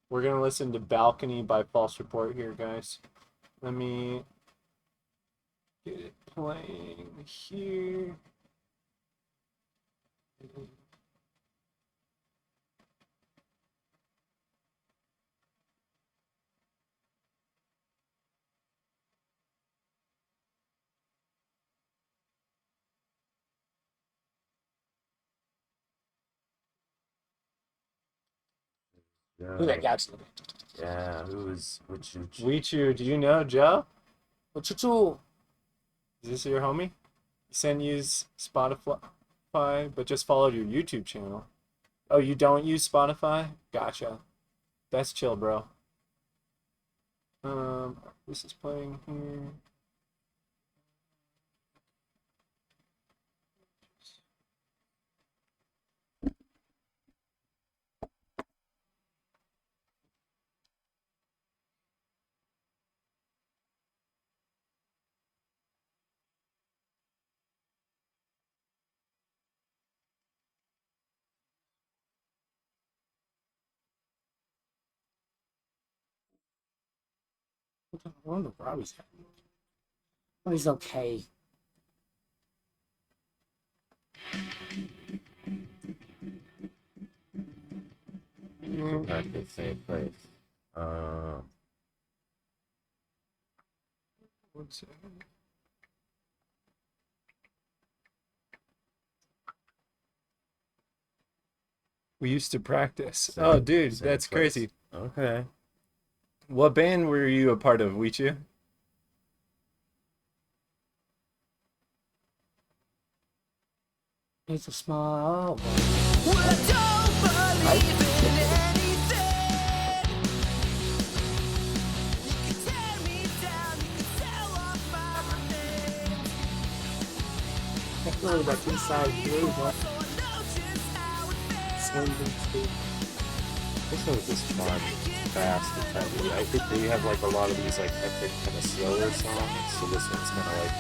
We're going to listen to Balcony by False Report here, guys. Let me get it playing here. Who's that guy? Yeah, who is Wichu? Wichu, do you know Joe? Wichu. Is this your homie? He sent you Spotify, but just followed your YouTube channel. Oh, you don't use Spotify? Gotcha. That's chill, bro. This is playing here. I wonder where Robbie's at. Oh, he's okay. Back to the same place. What's We used to practice. Oh, dude, same that's place. crazy. Okay. What band were you a part of, Wichu? It's a small world. That's really like inside blue, but swinging speed. This one was just fun, fast, and heavy. I think they have like a lot of these like epic kind of slower songs, so this one's kind of like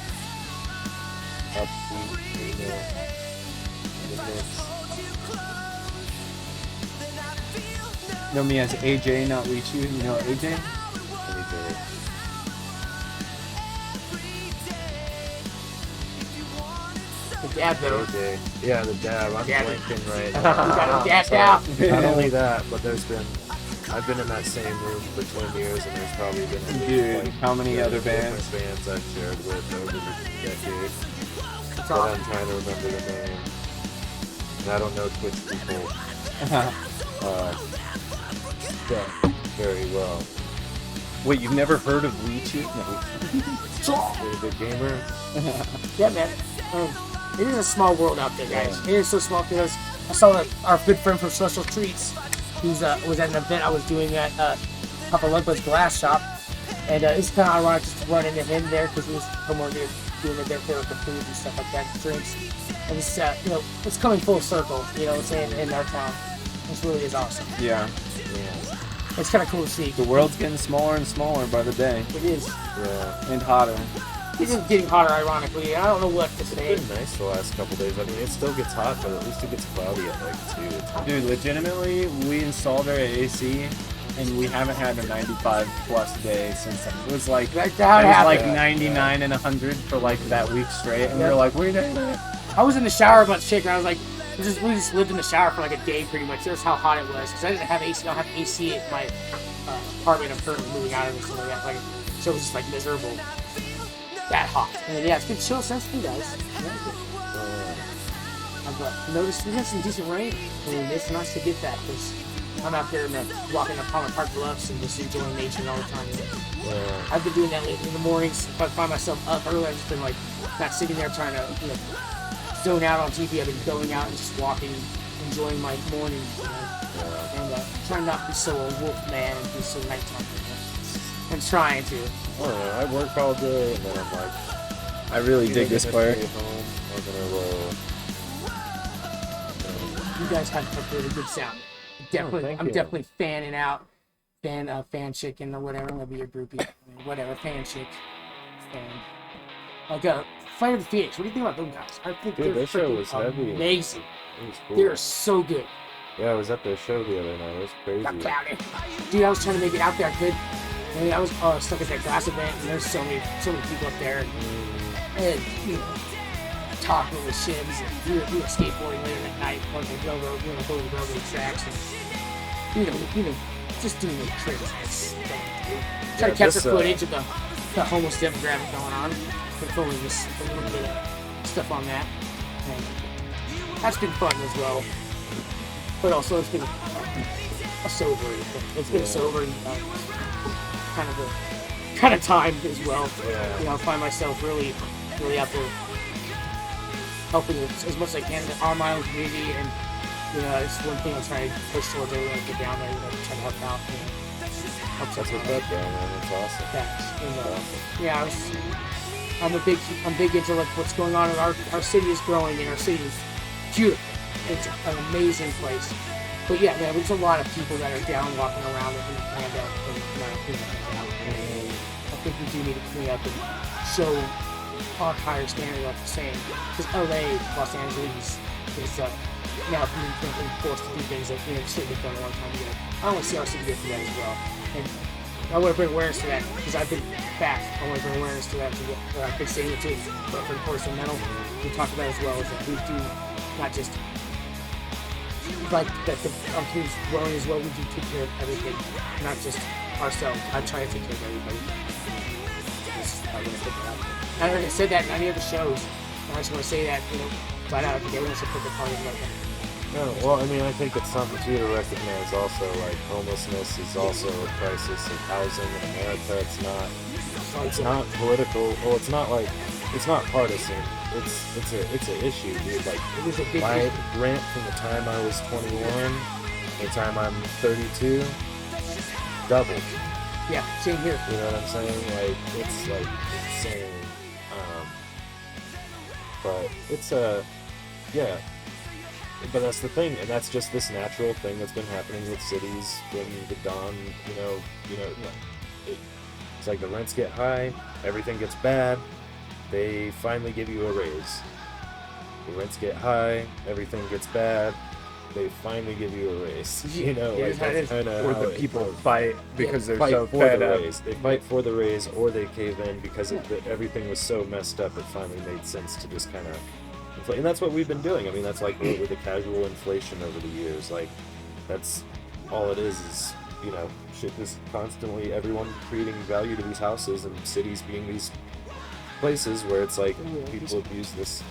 upbeat, you know, in the mix. Know me as AJ, not Wichu. You know AJ? Let me do it. The dab though. AJ. Yeah, the dab. I'm Dab. blanking right You now. got it dabbed out. Not only that, but I've been in that same room for 20 years, and there's probably been at least, Dude, like, how many other different bands? bands I've shared with over the decade. It's But awesome. I'm trying to remember the name. And I don't know Twitch people very well. Wait, you've never heard of Wichu? No. You're a big gamer? Yeah, man. It is a small world out there, guys. It is so small because I saw that our good friend from Social Treats, who's was at an event I was doing at Papa Lumpa's glass shop, and it's kind of ironic just to run into him there because he was somewhere there doing an event there with the food and stuff like that, and drinks, and it's it's coming full circle, you know what I'm saying, in our town. This really is awesome. Yeah. Yeah. It's kind of cool to see. The world's getting smaller and smaller by the day. It is. Yeah. And hotter. It's just getting hotter, ironically. I don't know what to say. It's been nice the last couple days. I mean, it still gets hot, but at least it gets cloudy at like 2. Dude, legitimately, we installed our AC and we haven't had a 95 plus day since then. It was like, That's how it happened. like 99 and 100 for like that week straight. And we were like, wait a minute. I was in the shower about to shake, and I was like, we just lived in the shower for like a day pretty much. That's how hot it was. Because I didn't have AC. I don't have AC at my apartment. I'm currently moving out of it, something like that. So it was just like miserable. That hot. And yeah, it's been chill since then, guys. I've noticed we had some decent rain, and it's nice to get that because I'm out there walking up Palmer Park Bluffs and just enjoying nature all the time. I've been doing that lately in the mornings. If I find myself up early, I've just been like not sitting there trying to zone out on TV. I've been going out and just walking, enjoying my morning, and trying not to be so a wolf man and be so nighttime. I'm trying to. I work all day, and then I'm like, I really dig this part. Stay home, we're gonna roll. You guys have a really good sound. Definitely, I'm definitely fanning out. Fan chicken or whatever. I'm gonna be your groupie. Whatever, fan chick. Like Flight of the Phoenix. What do you think about those guys? I think Dude, they're their show freaking was heavy. amazing. It was cool. They're so good. Yeah, I was at their show the other night. It was crazy. Got cloudy. Dude, I was trying to make it out there. I could. And I was stuck at that glass event, and there's so many people up there, and talking with shims, and we were skateboarding later that night, on the railroad, go to the railroad tracks, and just doing the tricks. Trying to capture footage of the homeless demographic going on, and filming just a little bit of stuff on that. And that's been fun as well. But also it's been a sobering. It's been a sobering kind of time as well. Yeah. I find myself really out there helping as much as I can in our my own community, and it's one thing I'm trying to push towards everyone to get down there, try to help out. That's what's up, man. That's awesome. Yeah, I'm big into like what's going on in our city is growing, and our city is beautiful. It's an amazing place. But yeah, man, there's a lot of people that are down walking around that we planned out and clean out. And I think we do need to clean up and show our higher standard of the same. Because LA, Los Angeles, is now being forced to do things that the city has done a long time ago. I want to see our city get to that as well. And I want to bring awareness to that because I've been back. I want to bring awareness to that. I've been saying it too. But for Force Metal, we talked about as well is that we do not just like that our community's growing as well. We do take care of everything, not just ourselves. I try to take care of everybody. I want to put that out there. I already said that in any of the shows. And I just want to say that, flat out, everyone should put their part in like that. No, well, I mean, I think it's something too to recognize also, like, homelessness is also a crisis of housing in America. It's not political, well, it's not partisan. It's an issue, dude. Like, my rent from the time I was 21 to the time I'm 32 doubled. Yeah, same here. You know what I'm saying? Like, it's like insane. But it's yeah. But that's the thing, and that's just this natural thing that's been happening with cities when the dawn, it's like the rents get high, everything gets bad, they finally give you a raise. The rents get high, everything gets bad, they finally give you a raise. That's kind of or how the it people goes. fight because they're Fight so for fed the up. raise. They fight for the raise, or they cave in because everything was so messed up. It finally made sense to just kind of inflate, and that's what we've been doing. I mean, that's like with the casual inflation over the years. Like, that's all it is shit is constantly everyone creating value to these houses, and cities being these places where it's like people abuse this.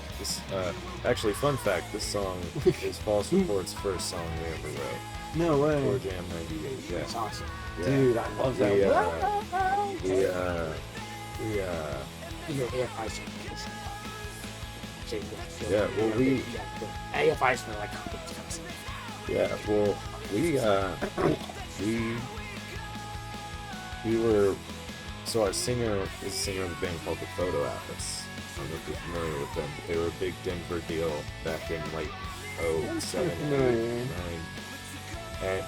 Actually, fun fact: this song is False Report's first song we ever wrote. No way. For Jam '98. Yeah. That's awesome. Yeah. Dude, I love that. Yeah, well, AFI's for like. Yeah, well, we were, so our singer is a singer of a band called the Photo Atlas. I don't know if you're familiar with them, but they were a big Denver deal back in like 07, 09. And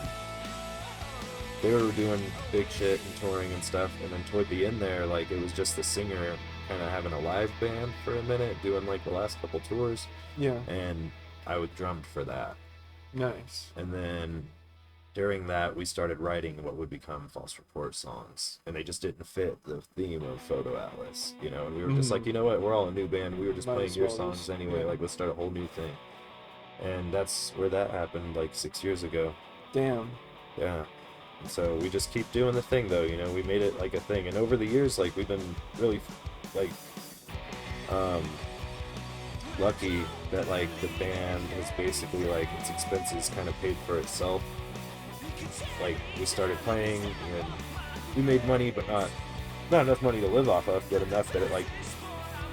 they were doing big shit and touring and stuff, and then toward the end there, like, it was just the singer kind of having a live band for a minute, doing like the last couple tours, Yeah. and I was drummed for that. Nice. And then during that, we started writing what would become False Report songs, and they just didn't fit the theme of Photo Atlas, and we were just like, you know what, we're all a new band, we were just Might playing as your well songs just- anyway, yeah. like, let's start a whole new thing. And that's where that happened, like 6 years ago. Damn. Yeah. And so we just keep doing the thing, though, we made it like a thing, and over the years, like, we've been really, like, lucky that, like, the band has basically, like, its expenses kind of paid for itself. Like, we started playing, and we made money, but not enough money to live off of, but enough that it, like,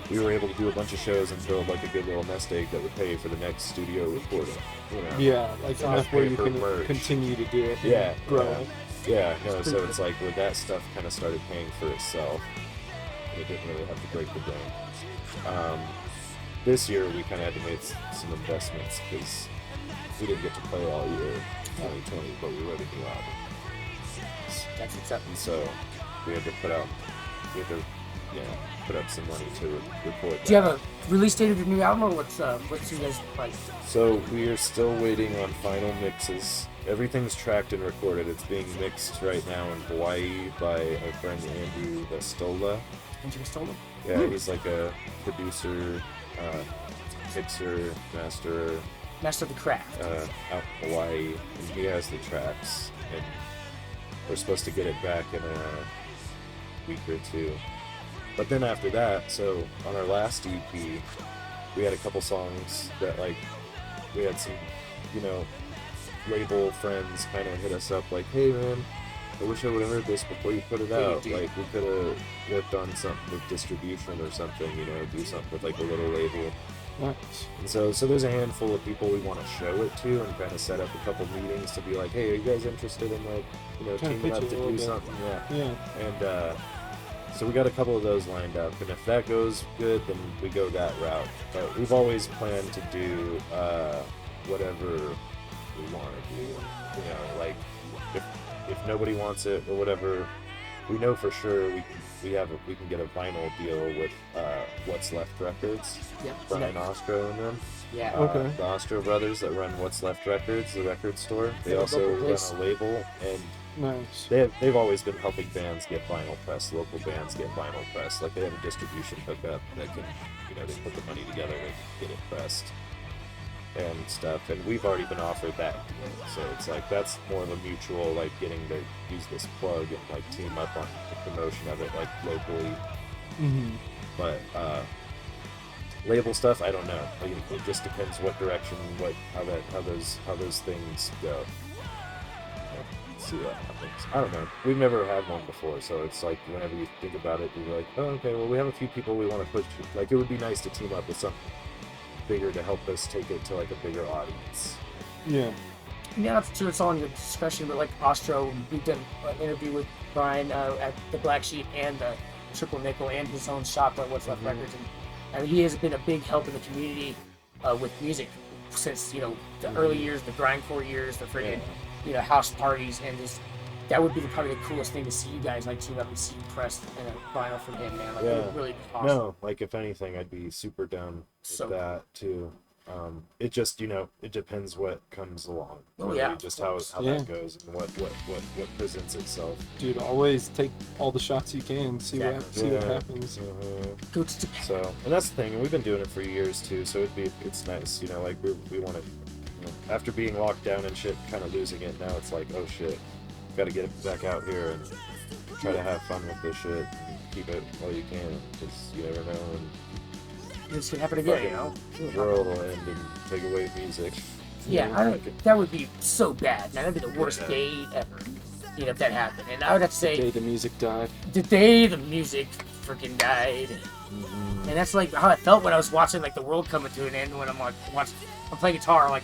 we were able to do a bunch of shows and build, like, a good little nest egg that would pay for the next studio recording, Yeah, like enough where you can merch. continue to do it. and Yeah, grow. Yeah, no, It's so pretty it's like where that stuff kind of started paying for itself. It didn't really have to break the bank. This year we kind of had to make some investments because we didn't get to play all year 2020, but we wrote a new album. That's what's up. And so we had to put up some money to record Do you have a release date of your new album, or what's you guys like? So we are still waiting on final mixes. Everything's tracked and recorded. It's being mixed right now in Hawaii by our friend Andrew Vestola. Andrew Vestola? Yeah, he's like a producer, mixer, master Master of the craft. out in Hawaii, and he has the tracks, and we're supposed to get it back in a week or two. But then after that, so on our last EP, we had a couple songs that, like, we had some, label friends kind of hit us up like, hey man, I wish I would have heard this before you put it out. Like, we could have worked on something with distribution or something, do something with, like, a little label. Nice. And so there's a handful of people we want to show it to and kind of set up a couple meetings to be like, hey, are you guys interested in, like, teaming up to do something? Yeah. And so we got a couple of those lined up, and if that goes good, then we go that route. But we've always planned to do whatever we want to do. Like, if nobody wants it or whatever, we know for sure we can get a vinyl deal with What's Left Records. Yep. Brian Ostro and them. Yeah. Okay. The Ostro brothers that run What's Left Records, the record store. They Yeah, also local run place. a label, and Nice. They've always been helping bands get vinyl press, local bands get vinyl press. Like they have a distribution hookup that can, they put the money together to get it pressed and stuff. And we've already been offered that, so it's like that's more of a mutual, like getting to use this plug and like team up on the promotion of it, like locally. Mm-hmm. But label stuff, I don't know. It just depends what direction, how those things go. See what happens. I don't know. We've never had one before, so it's like whenever you think about it, you're like, oh, okay, well, we have a few people we want to push. Like, it would be nice to team up with something bigger to help us take it to like a bigger audience. Yeah. Yeah, that's true. It's all in your discretion, but like Ostro, we've done an interview with Brian at the Black Sheep and the Triple Nickel and his own shop at What's Left Records, and I mean, he has been a big help in the community with music since the early years, the grindcore years, the friggin' house parties, and just that would be probably the coolest thing to see you guys like team up and see you pressed in a vinyl from him, man. Like it would really be awesome. No, like if anything, I'd be super down with that too. It just it depends what comes along. Just how that goes and what presents itself. Dude, always take all the shots you can. See what happens. So, and that's the thing, and we've been doing it for years too. So it's nice, like we want to. After being locked down and shit, kind of losing it, now it's like, oh shit, got to get it back out here and try to have fun with this shit and keep it while you can, because you never know. And this could happen again, the world will end and take away music. Yeah, that would be so bad. Man, that'd be the worst day ever. If that happened. And I would have to say, the day the music died. The day the music freaking died. And that's like how I felt when I was watching like the world coming to an end. When I'm like I'm playing guitar, like.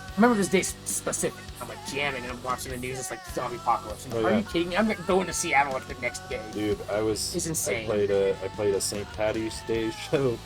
I remember this day specific. I'm like jamming and I'm watching the news. It's like zombie apocalypse. Are you kidding me? I'm going to Seattle like the next day. Dude, it's insane. I played a St. Patty's Day show.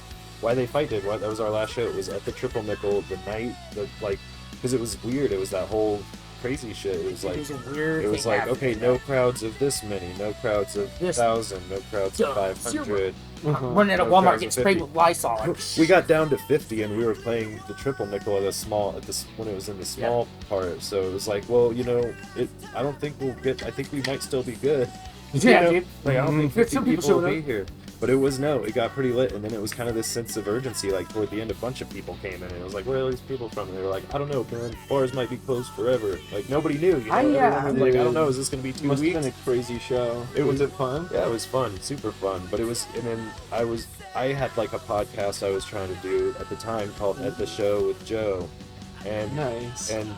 Why They Fight did. That was our last show. It was at the Triple Nickel the night because it was weird. It was that whole crazy shit. It was like weird. It was like okay, no crowds of this many, no crowds of 1,000, no crowds of 500. Running at a Walmart, getting sprayed with Lysol. Like, we got down to 50, and we were playing the Triple Nickel when it was in the small part. So it was like, well, I don't think we'll get. I think we might still be good. Yeah, dude. Like, I don't think 50 people will be here. But it got pretty lit, and then it was kind of this sense of urgency. Like toward the end, a bunch of people came in, and it was like, where are these people from? And they were like, I don't know, man. Bars might be closed forever. Like nobody knew. Everyone was like, I don't know. Is this gonna be 2 weeks? Must have been a crazy show. Was it fun? Yeah, it was fun, super fun. But it was, and then I had like a podcast I was trying to do at the time called At the Show with Joe. And nice. And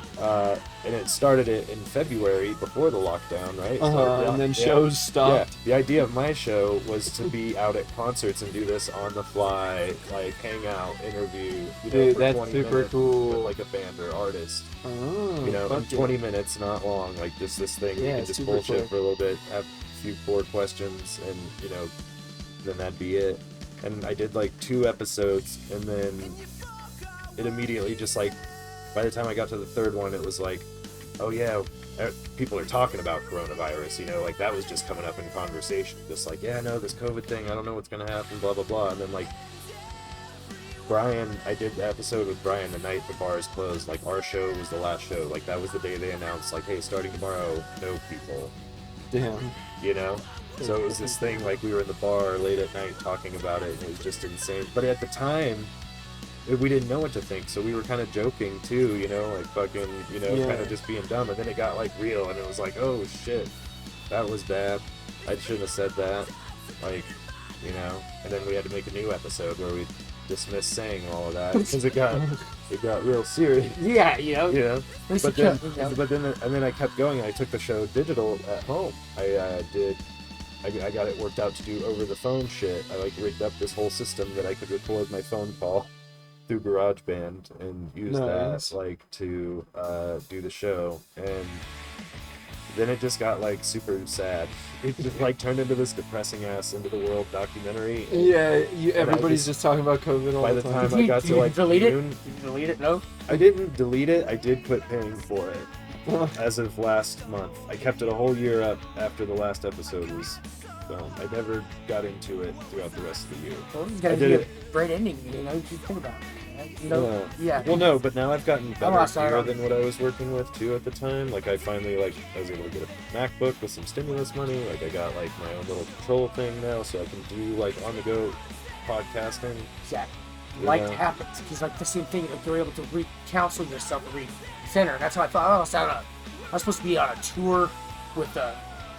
it started it in February before the lockdown, right? And then shows stopped. Yeah. The idea of my show was to be out at concerts and do this on the fly, like hang out, interview. Dude, for that's 20 super minutes cool. with, like a band or artist. Oh, in 20 minutes, not long. Like just this thing, you can just bullshit cool. for a little bit, have a few board questions, and then that'd be it. And I did like 2 episodes, and then it immediately just like. By the time I got to the 3rd one, it was like, oh yeah, people are talking about coronavirus, like that was just coming up in conversation. Just like, yeah, no, this COVID thing, I don't know what's going to happen, blah, blah, blah. And then like, Brian, I did the episode with Brian the night the bars closed. Like our show was the last show. Like that was the day they announced like, hey, starting tomorrow, no people. Damn. So it was this thing like we were in the bar late at night talking about it, and it was just insane. But at the time, we didn't know what to think, so we were kind of joking too, like fucking, kind of just being dumb. And then it got like real, and it was like, oh shit, that was bad. I shouldn't have said that, like, And then we had to make a new episode where we dismissed saying all of that because it got real serious. Yeah, But then I kept going, and I took the show digital at home. I got it worked out to do over the phone shit. I like rigged up this whole system that I could record my phone call through GarageBand and use that like to do the show. And then it just got like super sad. It just like turned into this depressing ass end of the world documentary. Everybody's just talking about COVID all by the the time. time I got to like delete June, it? Did you delete it? No. I didn't delete it. I did quit paying for it as of last month. I kept it a whole year up after the last episode was film. I never got into it throughout the rest of the year. Well, it's gotta be a great ending, you know, you think about it. man. You know, yeah. Well, no, but now I've gotten better lost out gear on- than what I was working with too at the time. Like I finally I was able to get a MacBook with some stimulus money. Like I got like my own little control thing now, so I can do like on the go podcasting. Exactly. You Life know? happens. Because like the same thing, like you're able to re-counsel yourself, re-center. That's how I thought. I was supposed to be on a tour with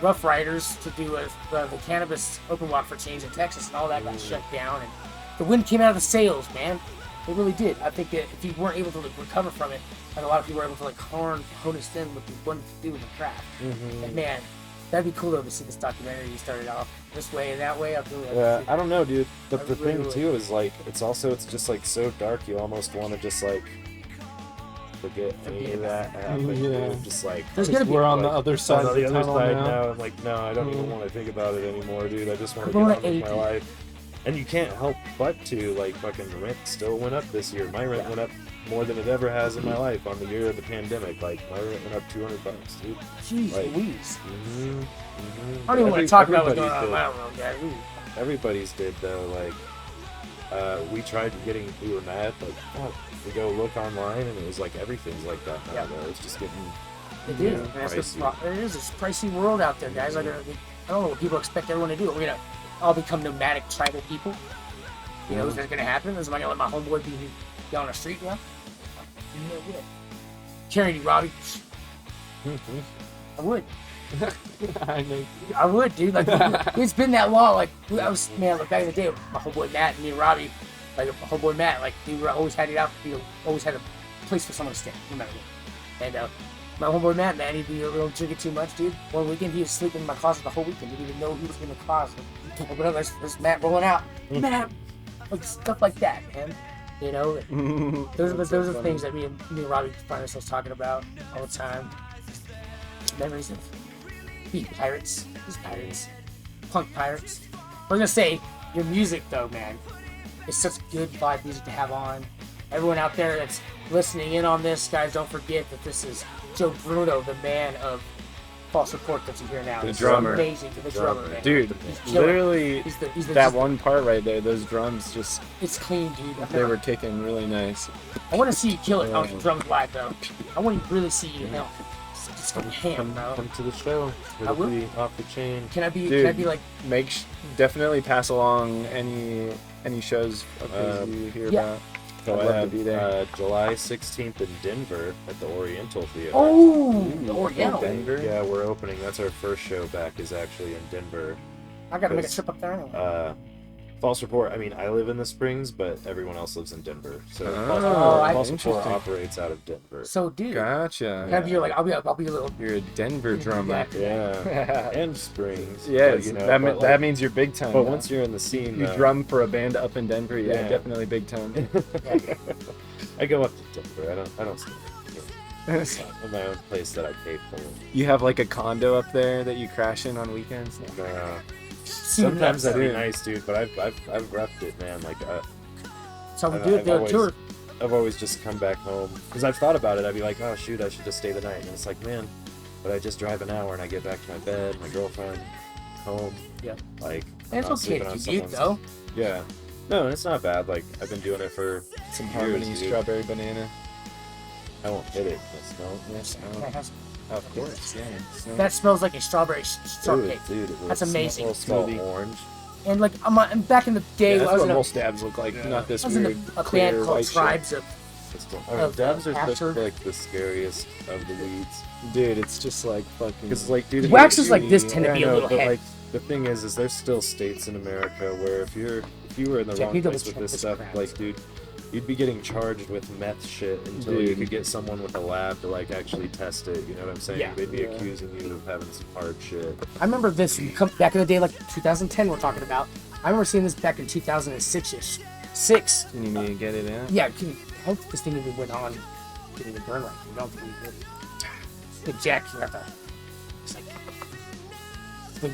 Rough Riders to do the cannabis open walk for change in Texas, and all that got shut down. And the wind came out of the sails, man. It really did. I think that if you weren't able to like, recover from it, like a lot of people were able to like hone us in what you wanted to do with the craft. And man, that'd be cool though to see this documentary. You started off this way and that way. I feel like Yeah, I don't know, dude. But I the really thing would. too is like it's just like so dark. You almost want to just like forget any of that happened. Yeah. Dude. Just like There's gonna be We're on the like, other side on of the the other tunnel side now. now. I'm like, no, I don't even want to think about it anymore, dude. I just want to We're get going on with to my 80. life. And you can't help but to like fucking rent still went up this year. My rent went up more than it ever has in my life on the year of the pandemic. Like my rent went up $200, dude. Jeez Like- Louise. Mm-hmm. I don't even want to talk about what's going on. I don't know, guys. Everybody's did though. Like we tried getting, we were mad. Like fuck, we go look online and it was like everything's like that now. Yeah. Though. It's just getting It is. And that's pricey. it is. It's a pricey world out there, guys. Like, I don't know what people expect everyone to do. We're gonna all become nomadic tribal people. You know, is that gonna happen? Is am I gonna let my homeboy be on the street now? No way. Carrying you, Robbie. I would. I know. I would, dude. Like, it's been that long. Like, I was, man, like back in the day, my homeboy Matt and me and Robbie, like, my homeboy Matt, like, we were always had it out. We always had a place for someone to stay, no matter what. And my homeboy Matt, man, he'd be a little drinking too much, dude. One weekend, he was sleeping in my closet the whole weekend. Didn't even know he was in the closet. Well, there's Matt rolling out. Matt! Like, stuff like that, man. You know? Those are the things that me and Robbie find ourselves talking about all the time. Memories of being pirates. These pirates. Punk pirates. I was gonna say, your music though, man, is such good vibe music to have on. Everyone out there that's listening in on this, guys, don't forget that this is Joe Bruno, the man of False Report that you hear now. The He's drummer. Amazing, the drummer, man. Dude, He's killer. literally, He's the that just- one part right there, those drums just, It's clean, dude. they were kicking really nice. I want to see you kill it on the drums live, though. I want to really see you nail. Just go ham, bro. Come to the show. I It'll will. be off the chain. Can I be? Dude. Can I be like? Definitely pass along any shows of his you hear yeah. about. So I'd I love to have be there. July 16th in Denver at the Oriental Theater. Oh, the Oriental. Denver. Yeah, we're opening. That's our first show back. Is actually in Denver. I gotta make a trip up there anyway. False Report. I mean, I live in the Springs, but everyone else lives in Denver. So Oh, False Report interesting. operates out of Denver. So, dude, Gotcha. can I be like? I'll be a little. You're a Denver drummer. Yeah, and Springs. Yes, but, you know, that, but, that like, means you're big time. But now. once you're in the scene, you drum for a band up in Denver, yeah, Yeah. definitely big time. I go up to Denver. I don't stay in my own place that I pay for. You have like a condo up there that you crash in on weekends. Sometimes that'd be dude. nice, dude. But I've repped it, man. Like So we I've- do it. I've The always- tour. I've always just come back home because I've thought about it. I'd be like, oh shoot, I should just stay the night. And it's like, man, but I just drive an hour and I get back to my bed, my girlfriend, home. Yeah. Like, And I'm it's not okay sleeping to on commute, someone's- though. Yeah. No, it's not bad. Like I've been doing it for Some years, Harmony dude. strawberry banana. I won't hit it. It's no. Yes, That has- of course, yeah. That smells like a strawberry shortcake. Dude, it That's was amazing. a small Smoothie. orange. And like, I'm back in the day, Yeah, that's I was what in a, most dabs look like. Not this I was in weird a clear band called white shit. Tribes of. Dabs are After. like the scariest of the weeds. Dude, it's just like fucking. Because like, dude, Waxes like this tend to be I a know, little but heavy. like the thing is there's still states in America where if you were in the Check, wrong you double place with check this this stuff, crap. like, dude, you'd be getting charged with meth shit until you Dude. could get someone with a lab to like actually test it. You know what I'm saying? Yeah. They'd be Yeah. accusing you of having some hard shit. I remember this back in the day, like 2010. We're talking about. I remember seeing this back in 2006ish. Six. You need me to get it in? Yeah. I hope this thing even went on. Getting the burn right. I don't think we did. Big Jack, you have to. It's like.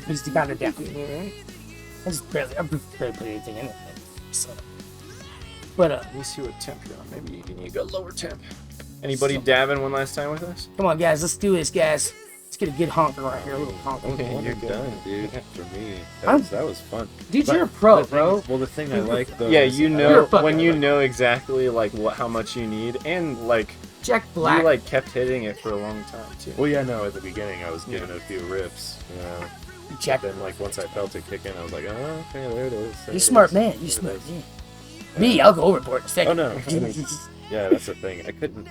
He's got it down. I just barely put anything in it. So, but Let me see what temp you're on. Maybe you need to go lower temp. Anybody dabbing one last time with us? come on, guys, let's do this, guys. Let's get a good honker right here, a little honker. Okay, One you're and good. done, dude. For me, I'm- that was fun. Dude, But you're a pro, the thing bro. is- well, the thing I like though. Yeah, is you I know You're like- fucking when you like- know exactly like how much you need, and like Jack Black. you like kept hitting it for a long time too. Well, yeah, no. At the beginning, I was giving it a few rips. You know. Jack. Then, like once I felt it kick in, I was like, oh, okay, there it is. You're a smart man. You're smart. Yeah. Me, I'll go overboard in a Oh second. no. I mean, yeah, that's the thing. I couldn't.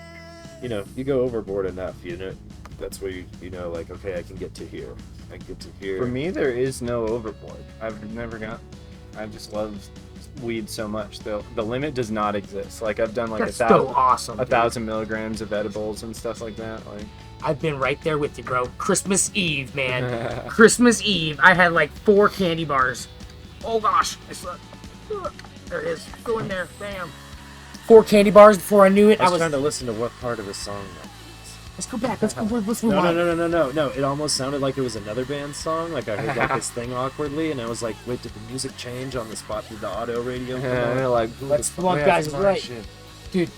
You know, you go overboard enough. You know, that's where you know, like, okay, I can get to here. I can get to here. For me, there is no overboard. I've never got. I just love weed so much. The limit does not exist. Like I've done like That's so awesome. a dude. 1,000 milligrams of edibles and stuff like that. Like I've been right there with you, bro. Christmas Eve, man. Christmas Eve, I had like 4 candy bars. Oh gosh, I slept. There it is. Go in there. Bam. 4 candy bars before I knew it. I was trying to listen to what part of a song. Let's go back. Let's No, rewind. no. It almost sounded like it was another band's song. Like I heard like this thing awkwardly, and I was like, "Wait, did the music change on the spot? Did the auto radio come on?" like Let's come on, Yeah, guys. it's Right, my shit. dude.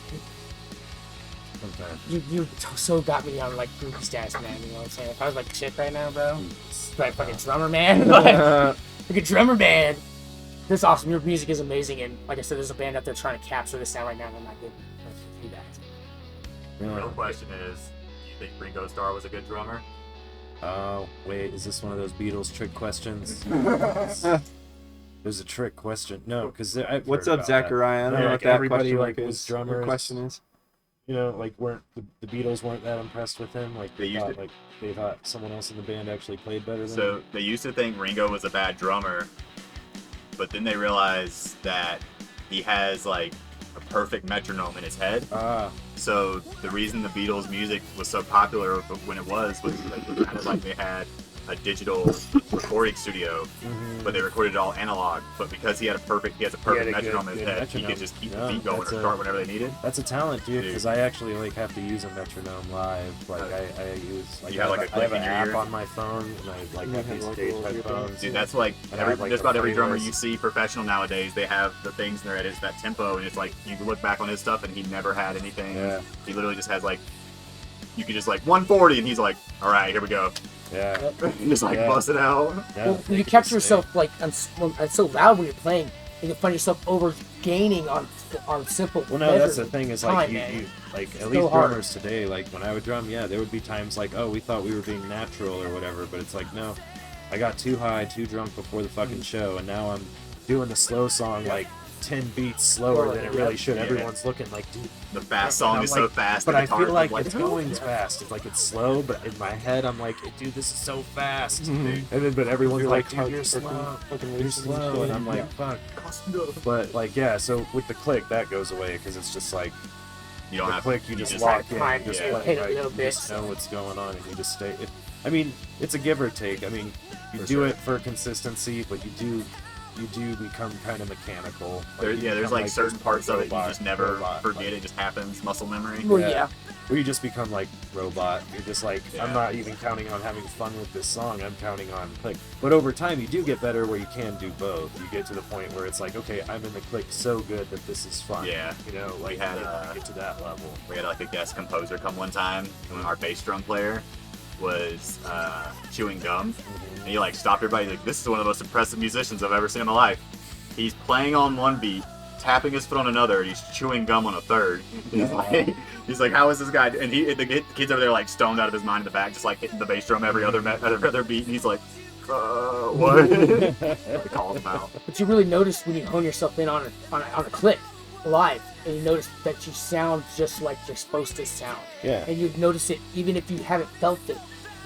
Sometimes. You so got me on like groupie stats, man. You know what I'm saying? If I was like shit right now, bro, like fucking drummer man, like a drummer man. This is awesome. Your music is amazing, and like I said, there's a band out there trying to capture this sound right now, and I'm not getting do that. The real question is, do you think Ringo Starr was a good drummer? Oh, wait, is this one of those Beatles trick questions? There's a trick question. No, because what's up, Zachariah? I don't know what that everybody question like mark was is. drummers. What question is. You know, like weren't the Beatles weren't that impressed with him? Like They used to- they thought someone else in the band actually played better than So him. they used to think Ringo was a bad drummer, but then they realized that he has like a perfect metronome in his head. Ah, So the reason the Beatles' music was so popular when it was kind of like they had a digital recording studio, but they recorded it all analog. But because he has a perfect a metronome in his good head, he metronome. could just keep Yeah, the beat going or that's a- start whenever they needed. that's a talent, dude. Dude. Because I actually like have to use a metronome live. Like I use like You have, like, a I have click an in your app ear? on my phone, and I like have these stage headphones. Dude, that's like, And I have, like, just the about every drummer playlist. you see professional nowadays, they have the things in their head, it's that tempo, and it's like, you look back on his stuff and he never had anything. Yeah. He literally just has like, you could just like 140 and he's like, all right, here we go. Yeah. And just like Yeah. bust it out. Yeah. Well, when you capture yourself like it's so loud when you're playing, you can find yourself over gaining on simple. Well, no, that's the measures. thing is Time, like man. you like at So least hard. drummers today. Like when I would drum, yeah, there would be times like, oh, we thought we were being natural or whatever, but it's like, no, I got too high, too drunk before the fucking show, and now I'm doing the slow song like 10 beats slower than it really should. Yeah. Everyone's looking like, dude. The fast And song I'm is like- so fast. But the I feel guitar's like like, it's going fast. It's like it's slow, but in my head I'm like, dude, this is so fast. Mhm. And then, but everyone's You're like, like, dude, hard you're to slow. fucking You're listen to slow, shit. and I'm like, fuck. But like, yeah. So with the click, that goes away because it's just like you don't the have click. You just just lock have in, time you just to play, hit it a right? little You bit. just know what's going on, and you just stay. I mean, it's a give or take. I mean, you For do sure. it for consistency, but you do become kind of mechanical. Like, There, you yeah, there's become, like certain parts of it you robot- just never robot, forget. like- It just happens, muscle memory. Well, Yeah. yeah. Or you just become like robot. You're just like, I'm Yeah. not even counting on having fun with this song. I'm counting on click. But over time, you do get better where you can do both. You get to the point where it's like, okay, I'm in the click so good that this is fun. Yeah. You know, like had, you get to that level. We had like a guest composer come one time when our bass drum player was chewing gum. And he like stopped everybody like, this is one of the most impressive musicians I've ever seen in my life. He's playing on one beat, tapping his foot on another, and he's chewing gum on a third. He's like, how is this guy? And the kids over there like stoned out of his mind in the back, just like hitting the bass drum every other beat. And he's like, what? He calls him out. But you really notice when you hone yourself in on a click live, and you notice that you sound just like you're supposed to sound. Yeah. And you notice it even if you haven't felt it.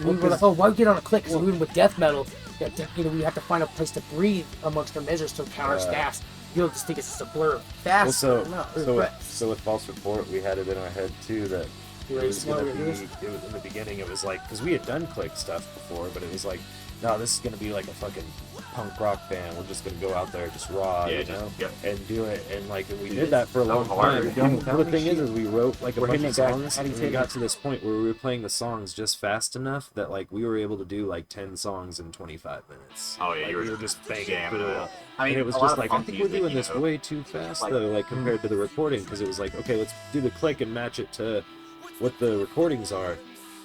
Well, We were like, oh, why get on a click? Because even with death metal, we have to find a place to breathe amongst our measures to counter fast. You don't just think it's just a blur of fast. Well, no, so with false report, we had it in our head too that You it was gonna ready to be. slow it It was in the beginning. It was like because we had done click stuff before, but it was like, no, this is gonna be like a fucking punk rock band. We're just gonna go out there just raw, Yeah, you just- know, yep. and do it. And like we Dude, did that for a so long hard. time. And the thing is we wrote like a We're bunch hitting of it back. songs, How do you and we take got it? to this point where we were playing the songs just fast enough that like we were able to do like 10 songs in 25 minutes. Oh yeah, Like, you were we were just banging jamming through it it. out. I mean, And it was a lot just of like, I funk think we're music, doing you this know, way too fast like- though, like compared to the recording, because it was like, okay, let's do the click and match it to what the recordings are.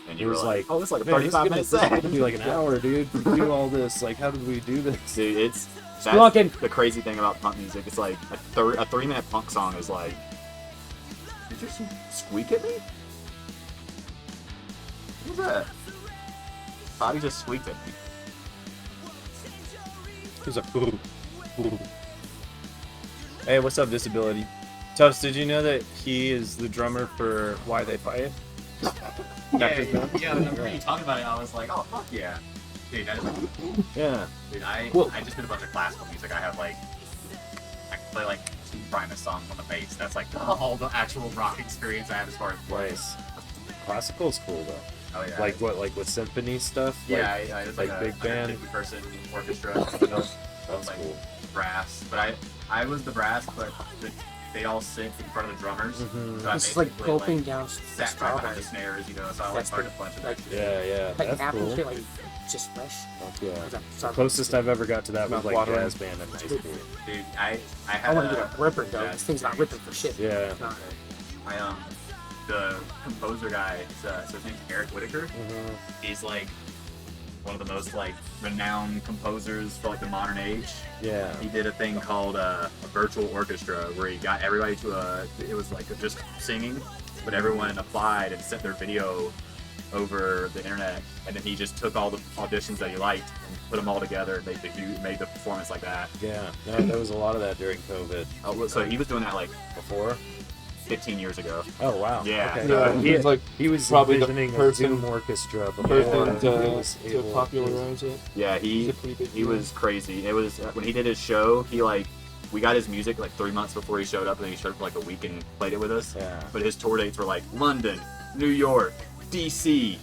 And It you were was like, like, oh, this is like a man, this is 35 gonna- minute this is set. gonna be like an hour, dude. To do all this, like, how did we do this? Dude, it's Splunking. that's the crazy thing about punk music. It's like a 3-minute punk song is like, did you squeak at me? What was that? Bobby just squeaked at me. He was like, ooh, ooh. Hey, what's up, Disability? Tubbs, did you know that he is the drummer for Why They Fight? Yeah, whenever you talked about it, I was like, oh, fuck yeah. Dude, Yeah. I just did a bunch of classical music. I have like, I can play like 2 Primus songs on the bass. That's like all the actual rock experience I have as far as playing. Nice. Classical's cool though. Oh yeah. Like what? Like with symphony stuff? Yeah, Like, it's like a big band? 50-person orchestra. That's like cool. brass. But I was the brass, but they all sit in front of the drummers. Mhm. So I It's like basically, gulping down sat right behind the snares, you know, so I like That's learned a the- bunch of like- that shit. Yeah, like that's apple cool. shit, like just fresh. Fuck yeah. Is that- The sorry. closest I've ever got to that was Mouth like watering. jazz band in high school. Dude, I I had want to get a ripper though. jazz This thing's not experience. ripping for shit. Yeah. It's not. I the composer guy, so his name's Eric Whitaker. Mhm. He's like one of the most like renowned composers for like the modern age. Yeah. He did a thing called a virtual orchestra where he got everybody to it was like just singing, but everyone applied and sent their video over the internet, and then he just took all the auditions that he liked and put them all together and made the performance like that. Yeah. No, there was a lot of that during COVID. Oh, so he was doing that like Before? 15 years ago. Oh wow. Yeah. Okay. Yeah, he, he's like he was probably the envisioning a person- Zoom orchestra before person he was to able- popularize it. Yeah, He's he a pretty big he deal. was crazy. It was when he did his show. We got his music like 3 months before he showed up, and then he showed up for like a week and played it with us. Yeah. But his tour dates were like London, New York, DC,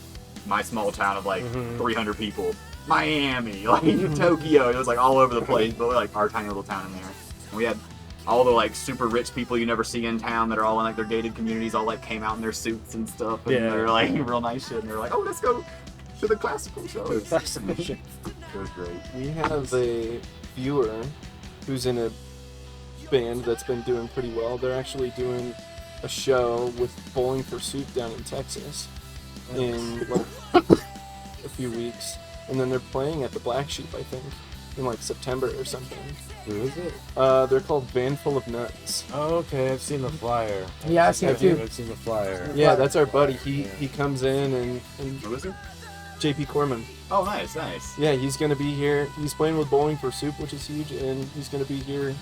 my small town of like Mhm. 300 people, Miami, like Tokyo. It was like all over the place, but like our tiny little town in there. And we had all the like super rich people you never see in town that are all in like their gated communities, all like came out in their suits and stuff, and Yeah. they're like real nice shit. And they're like, oh, let's go to the classical shows. It was great. We have a viewer who's in a band that's been doing pretty well. They're actually doing a show with Bowling for Soup down in Texas in like a few weeks, and then they're playing at the Black Sheep, I think, in like September or something. Who is it? They're called Van Full of Nuts. Oh, okay. I've seen the flyer. Yeah, I've seen it too. I've seen the flyer. Yeah, that's our buddy. He comes in and Who is it? JP Corman. Oh, nice, nice. Yeah, he's gonna be here. He's playing with Bowling for Soup, which is huge, and he's gonna be here.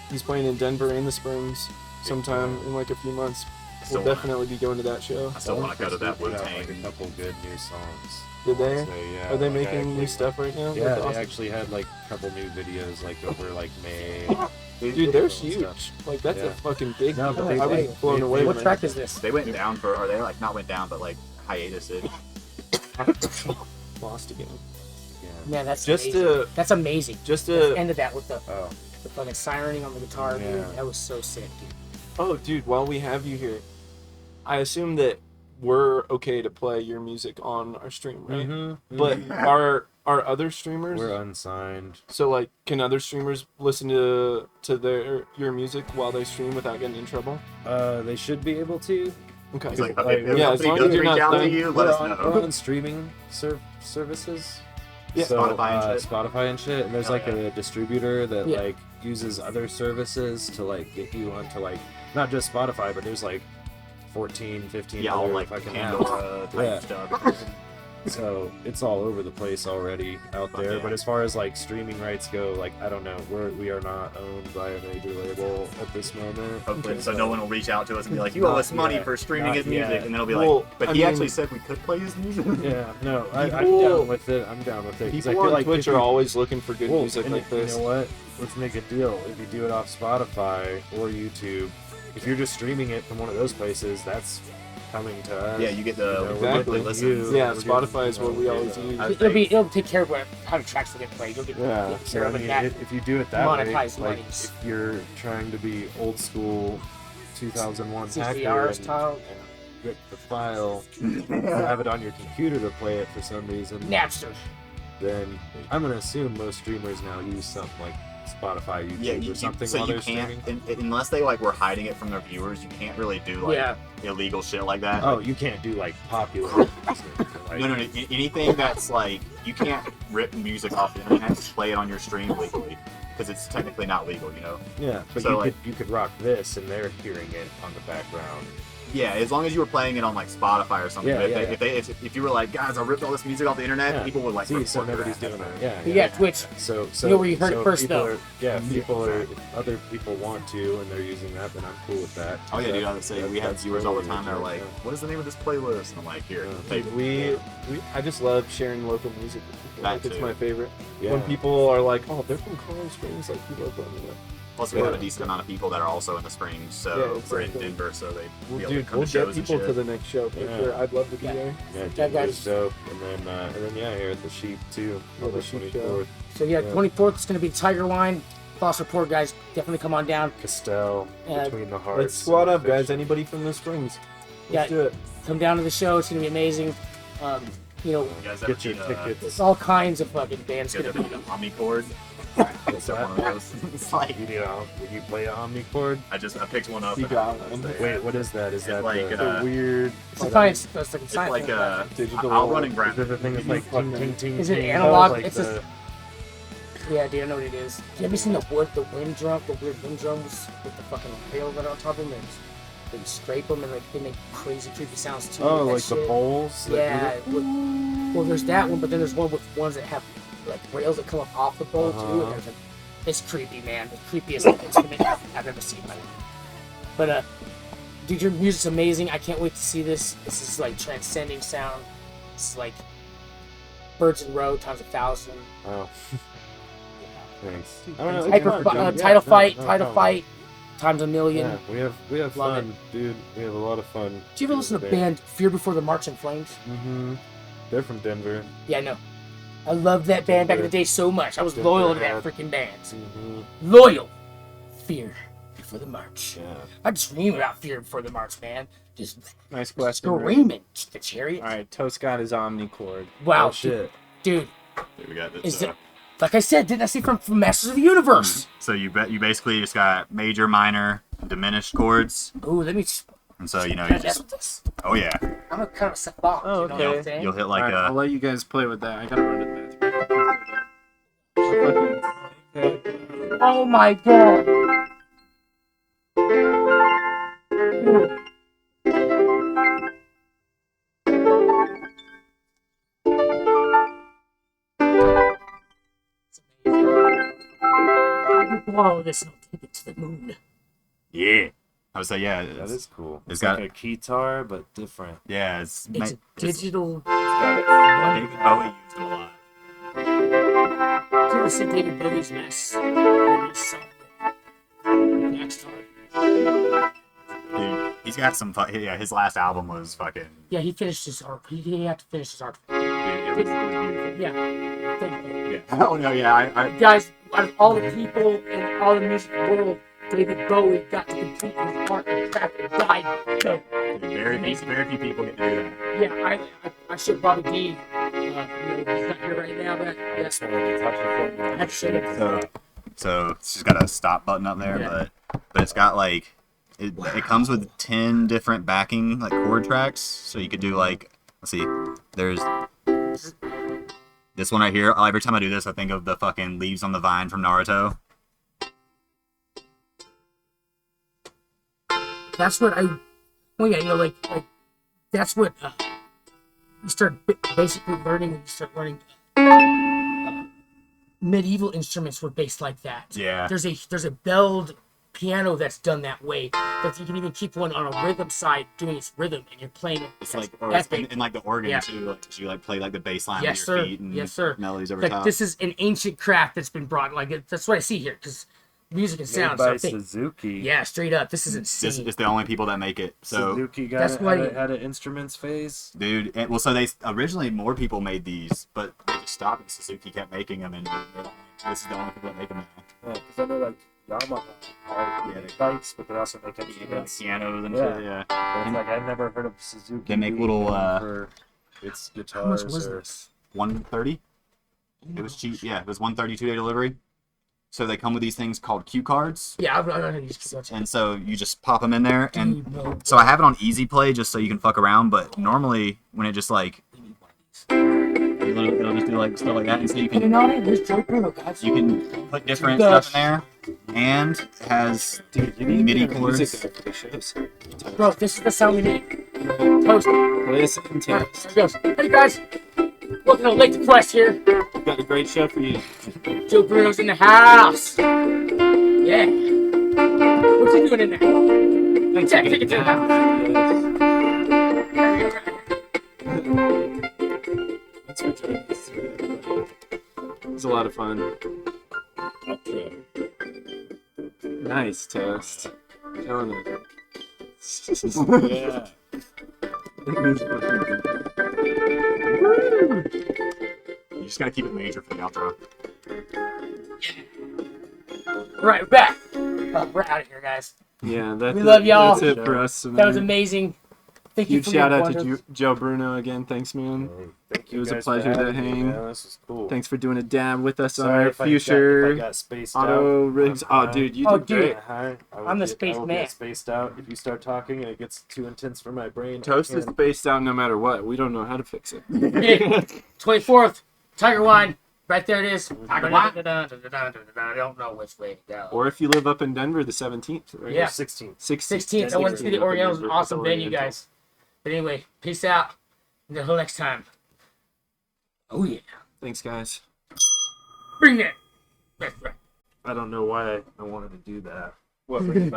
He's playing in Denver in the Springs sometime in like a few months. We'll definitely be going to that show. I still want to go to that Put out, Wu-Tang. like a couple good new songs. Did they? So, yeah, Are they like, making I new actually- stuff right now? Yeah, That's they awesome. actually had like a couple new videos like over like May. Dude, they're Stuff. huge. Like that's Yeah. a fucking big. No, but I they- was blown they- away. What when track is this? They went down for, or they like not went down, but like hiatused. I lost again. Yeah. Man, that's Just amazing. to, That's amazing. just Let's to. ended that with the Oh. fucking sirening on the guitar, Yeah. dude. That was so sick, dude. Oh, dude, while we have you here, I assume that we're okay to play your music on our stream, right? Mm-hmm. But are other streamers? We're unsigned. So like, can other streamers listen to your music while they stream without getting in trouble? They should be able to. Okay. He's like, Like, okay, if yeah, the as company long as does you're reach not out to done- you, let We're us on, know. we're on streaming services. Yeah. So, Spotify and shit. Spotify and shit. And there's Oh, like yeah. a distributor that Yeah. like uses other services to like get you onto like not just Spotify, but there's like 14, 15 Yeah, all other like fucking Pandora apps. type Yeah. stuff. So it's all over the place already out there. Yeah. But as far as like streaming rights go, like I don't know, we are not owned by a major label at this moment. Hopefully, so no one will reach out to us and be like, "You owe us money yet. for streaming Not his music," yet. and then it'll be Well, like, "But I he mean- actually said we could play his music." Yeah, no, I'm People- down with it. I'm down with it. 'cause I People feel on like Twitch if are you- always looking for good Well, music and like this. You know what? Let's make a deal. If you do it off Spotify or YouTube, if you're just streaming it from one of those places, that's coming to us. Yeah, you get the we're Exactly. getting listens. you, Yeah, we're Spotify getting, is what we always use. I- It'll take care of how many tracks will get played. You'll get Yeah. take So care I of it. mean, That if you do it that way, monetize like monies. if you're trying to be old school 2001 60 hacker hours and time. get the file, and have it on your computer to play it for some reason, Napster. then I'm gonna assume most streamers now use something like Spotify, YouTube, Yeah, or something so while you they're can't, streaming. unless they like were hiding it from their viewers, you can't really do like Yeah. illegal shit like that. Oh, you can't do like popular music. Like, No, anything that's like you can't rip music off the internet and play it on your stream legally because it's technically not legal, you know. Yeah, but So, like- you could rock this, and they're hearing it on the background. Yeah, as long as you were playing it on like Spotify or something. Yeah, But if you were like, guys, I ripped all this music off the internet, Yeah. people would like. See, so report your nobody's ass. doing that. Yeah, But yeah, Twitch. So You know where you heard it so first, people though. Are, yeah, if people are, if other people want to, and they're using that, then I'm cool with that. Oh yeah, dude, I would That- say that- we have that's viewers all the totally time that are like, legit, what is the name of this playlist? And I'm like, here, Yeah. take it. We I just love sharing local music with people. That Like, it's too. my favorite. Yeah. When people are like, oh, they're from Colorado Springs, like people are from Plus, we have a decent amount of people that are also in the Springs, so Yeah, we're in exactly. Denver, so they Well, be able dude, to come we'll to get shows and people shit. to the next show for Yeah. sure. I'd love to be Yeah. there. Yeah, That Denver's guy's- dope. And then yeah, here at the Sheep too. Yeah, On the the Sheep 24th. So yeah, Yeah. 24th is going to be Tiger Line. False Report, guys. Definitely come on down. Castell, Between the Hearts. Let's squad and up, guys. Fiction. Anybody from the Springs? Yeah. Let's do it. Come down to the show. It's going to be amazing. You know, You guys ever Get your need tickets. there's all kinds of fucking bands You going guys to ever be. need an Omnicord? What's One that? of those. It's like You need a, will you play an Omnicord? I picked one up. You and got I was one. there. Wait, what is that? Is that like, the, It's a weird. It's a science. It's like a It's science. like Digital- I'll run and is grab that the thing that's like ting ting ting? Is it ting, analog? like It's the, just- Yeah, dude, I know what it is. You ever seen the wind drum, the weird wind drums with the fucking rail right on top of them? They scrape them and like they make crazy creepy sounds too. Oh, That like the shit. bowls. that Yeah. you- Well, there's that one, but then there's one with ones that have like rails that come up off the bowl too. Uh-huh. And there's a, it's creepy, man. The creepiest instrument I've ever seen. But dude, your music's amazing. I can't wait to see this. This is like transcending sound. It's like Birds in Row times 1,000. Oh, thanks. I Dude, don't know. thanks it's Hyper, fun, title dude. Yeah, fight, no title problem. fight times a million. Yeah, we have Love fun, dude. We have a lot of fun. Do you ever listen to the band Fear Before the March in Flames? Mm-hmm. They're from Denver. Yeah, I know. I loved that band back in the day so much. I was Denver loyal to that had- freaking band. Mm-hmm. Loyal. Fear Before the March. Yeah. I dream about Fear Before the March, man. Just Nice question. Rick. screaming. The chariot. All right, Toast got his Omnicord. Wow, Oh shit. dude. Here we got Is this. it? Like I said, didn't I say from Masters of the Universe? So you basically just got major, minor, diminished chords, Ooh, let me. and so you know Can you I mess just with this? oh yeah, I'm a kind of savant. Oh, You know okay. what I'm saying? you'll hit All like right, I'll a let you guys play with that. I gotta run to the bathroom. Okay. Oh my god. Blow this and I'll take it to the moon. yeah. I would say yeah. That is cool. It's It's got- like a guitar, but different. Yeah, It's a it's digital. David Bowie used it a lot. Did you ever see David Bowie's mess? Backstar. Dude, he's got some. Yeah, his last album was fucking. Yeah, he finished his art. He had to finish his art. Dude, it was beautiful. Yeah. Thank you. Yeah. Oh no, yeah, I Guys, out of all the people in all the music world, David Bowie got to complete his art and craft and died. So, very few people get to do that. yeah, I should probably be, you know, he's not here right now, but I yes, just wanted to touch it. I had to show it. So it's just got a stop button up there, Yeah. but it's got like it comes with 10 different backing like chord tracks, so you could do like let's see, there's this one right here. Every time I do this, I think of the fucking leaves on the vine from Naruto. That's what well, yeah, you know, like that's what you start basically learning when you start learning. Medieval instruments were based like that. Yeah. There's a belled piano that's done that way. That you can even keep one on a rhythm side doing its rhythm, and you're playing it. It's That's like or epic. and like the organ Yeah. too, like 'cause you like play like the bass line Yes, with your sir. feet and Yes, sir. melodies over Like top. this is an ancient craft that's been brought. Like that's what I see here, because music and Made sound. by So I think, Suzuki. yeah, straight up, this is This insane. is the only people that make it. So Suzuki got That's it, why- had an instruments phase. dude, well, so they originally more people made these, but they just stopped and Suzuki kept making them, and this is the only people that make them now. Yeah, because I know like Yamaha, Yeah, they they- bikes, but they also make Yeah, like instruments. pianos and Yeah. shit. Yeah. But it's like I've never heard of Suzuki. They make doing little, one for its How much guitars was or this? 130. It was cheap. Yeah, it was 132 day delivery. So they come with these things called cue cards. Yeah, I'm gonna use it. And so you just pop them in there. And Dude, no. so I have it on easy play just so you can fuck around. But normally when it just like, it'll just do like stuff like that. And so you You can, know what? Here's Joe Bruno, guys. you can put different stuff in there. And it has Dude, you need MIDI to get a music chords. guy for the shows. Bro, this is the sound we need. Toast. Listen, There Toast. it goes. Hey guys, welcome to Late to Quest here. We've got a great show for you. Joe Bruno's in the house. Yeah. What's he doing in there? Take it to the house. Thanks for joining us today, everybody. It was a lot of fun. Nice, Toast. Killing it. Yeah. You just gotta keep it major for the outro. Right, we're back. Oh, we're out of here, guys. Yeah, that's We love y'all. That's it for us tonight. That was amazing. Thank you Huge for shout your out to wonders. Joe Bruno again. Thanks, man. Thank you. It was a guys for pleasure to having me, hang. man. This was cool. Thanks for doing a dab with us on Sorry our if I future got spaced auto out. rigs. I'm Oh, dude, you Oh, did dude. great. I'm the space I will man. Get spaced out if you start talking and it gets too intense for my brain. Toast is I can't- spaced out no matter what. We don't know how to fix it. Hey, 24th, Tiger Wine. Right there it is. I Wine. don't know which way to go. Or if you live up in Denver, the 17th, right? Yeah. 16. 16th. I want to see the Orientals. An awesome venue, guys. But anyway, peace out. Until next time. Oh, yeah. Thanks, guys. Bring that. That's right. I don't know why I wanted to do that. What?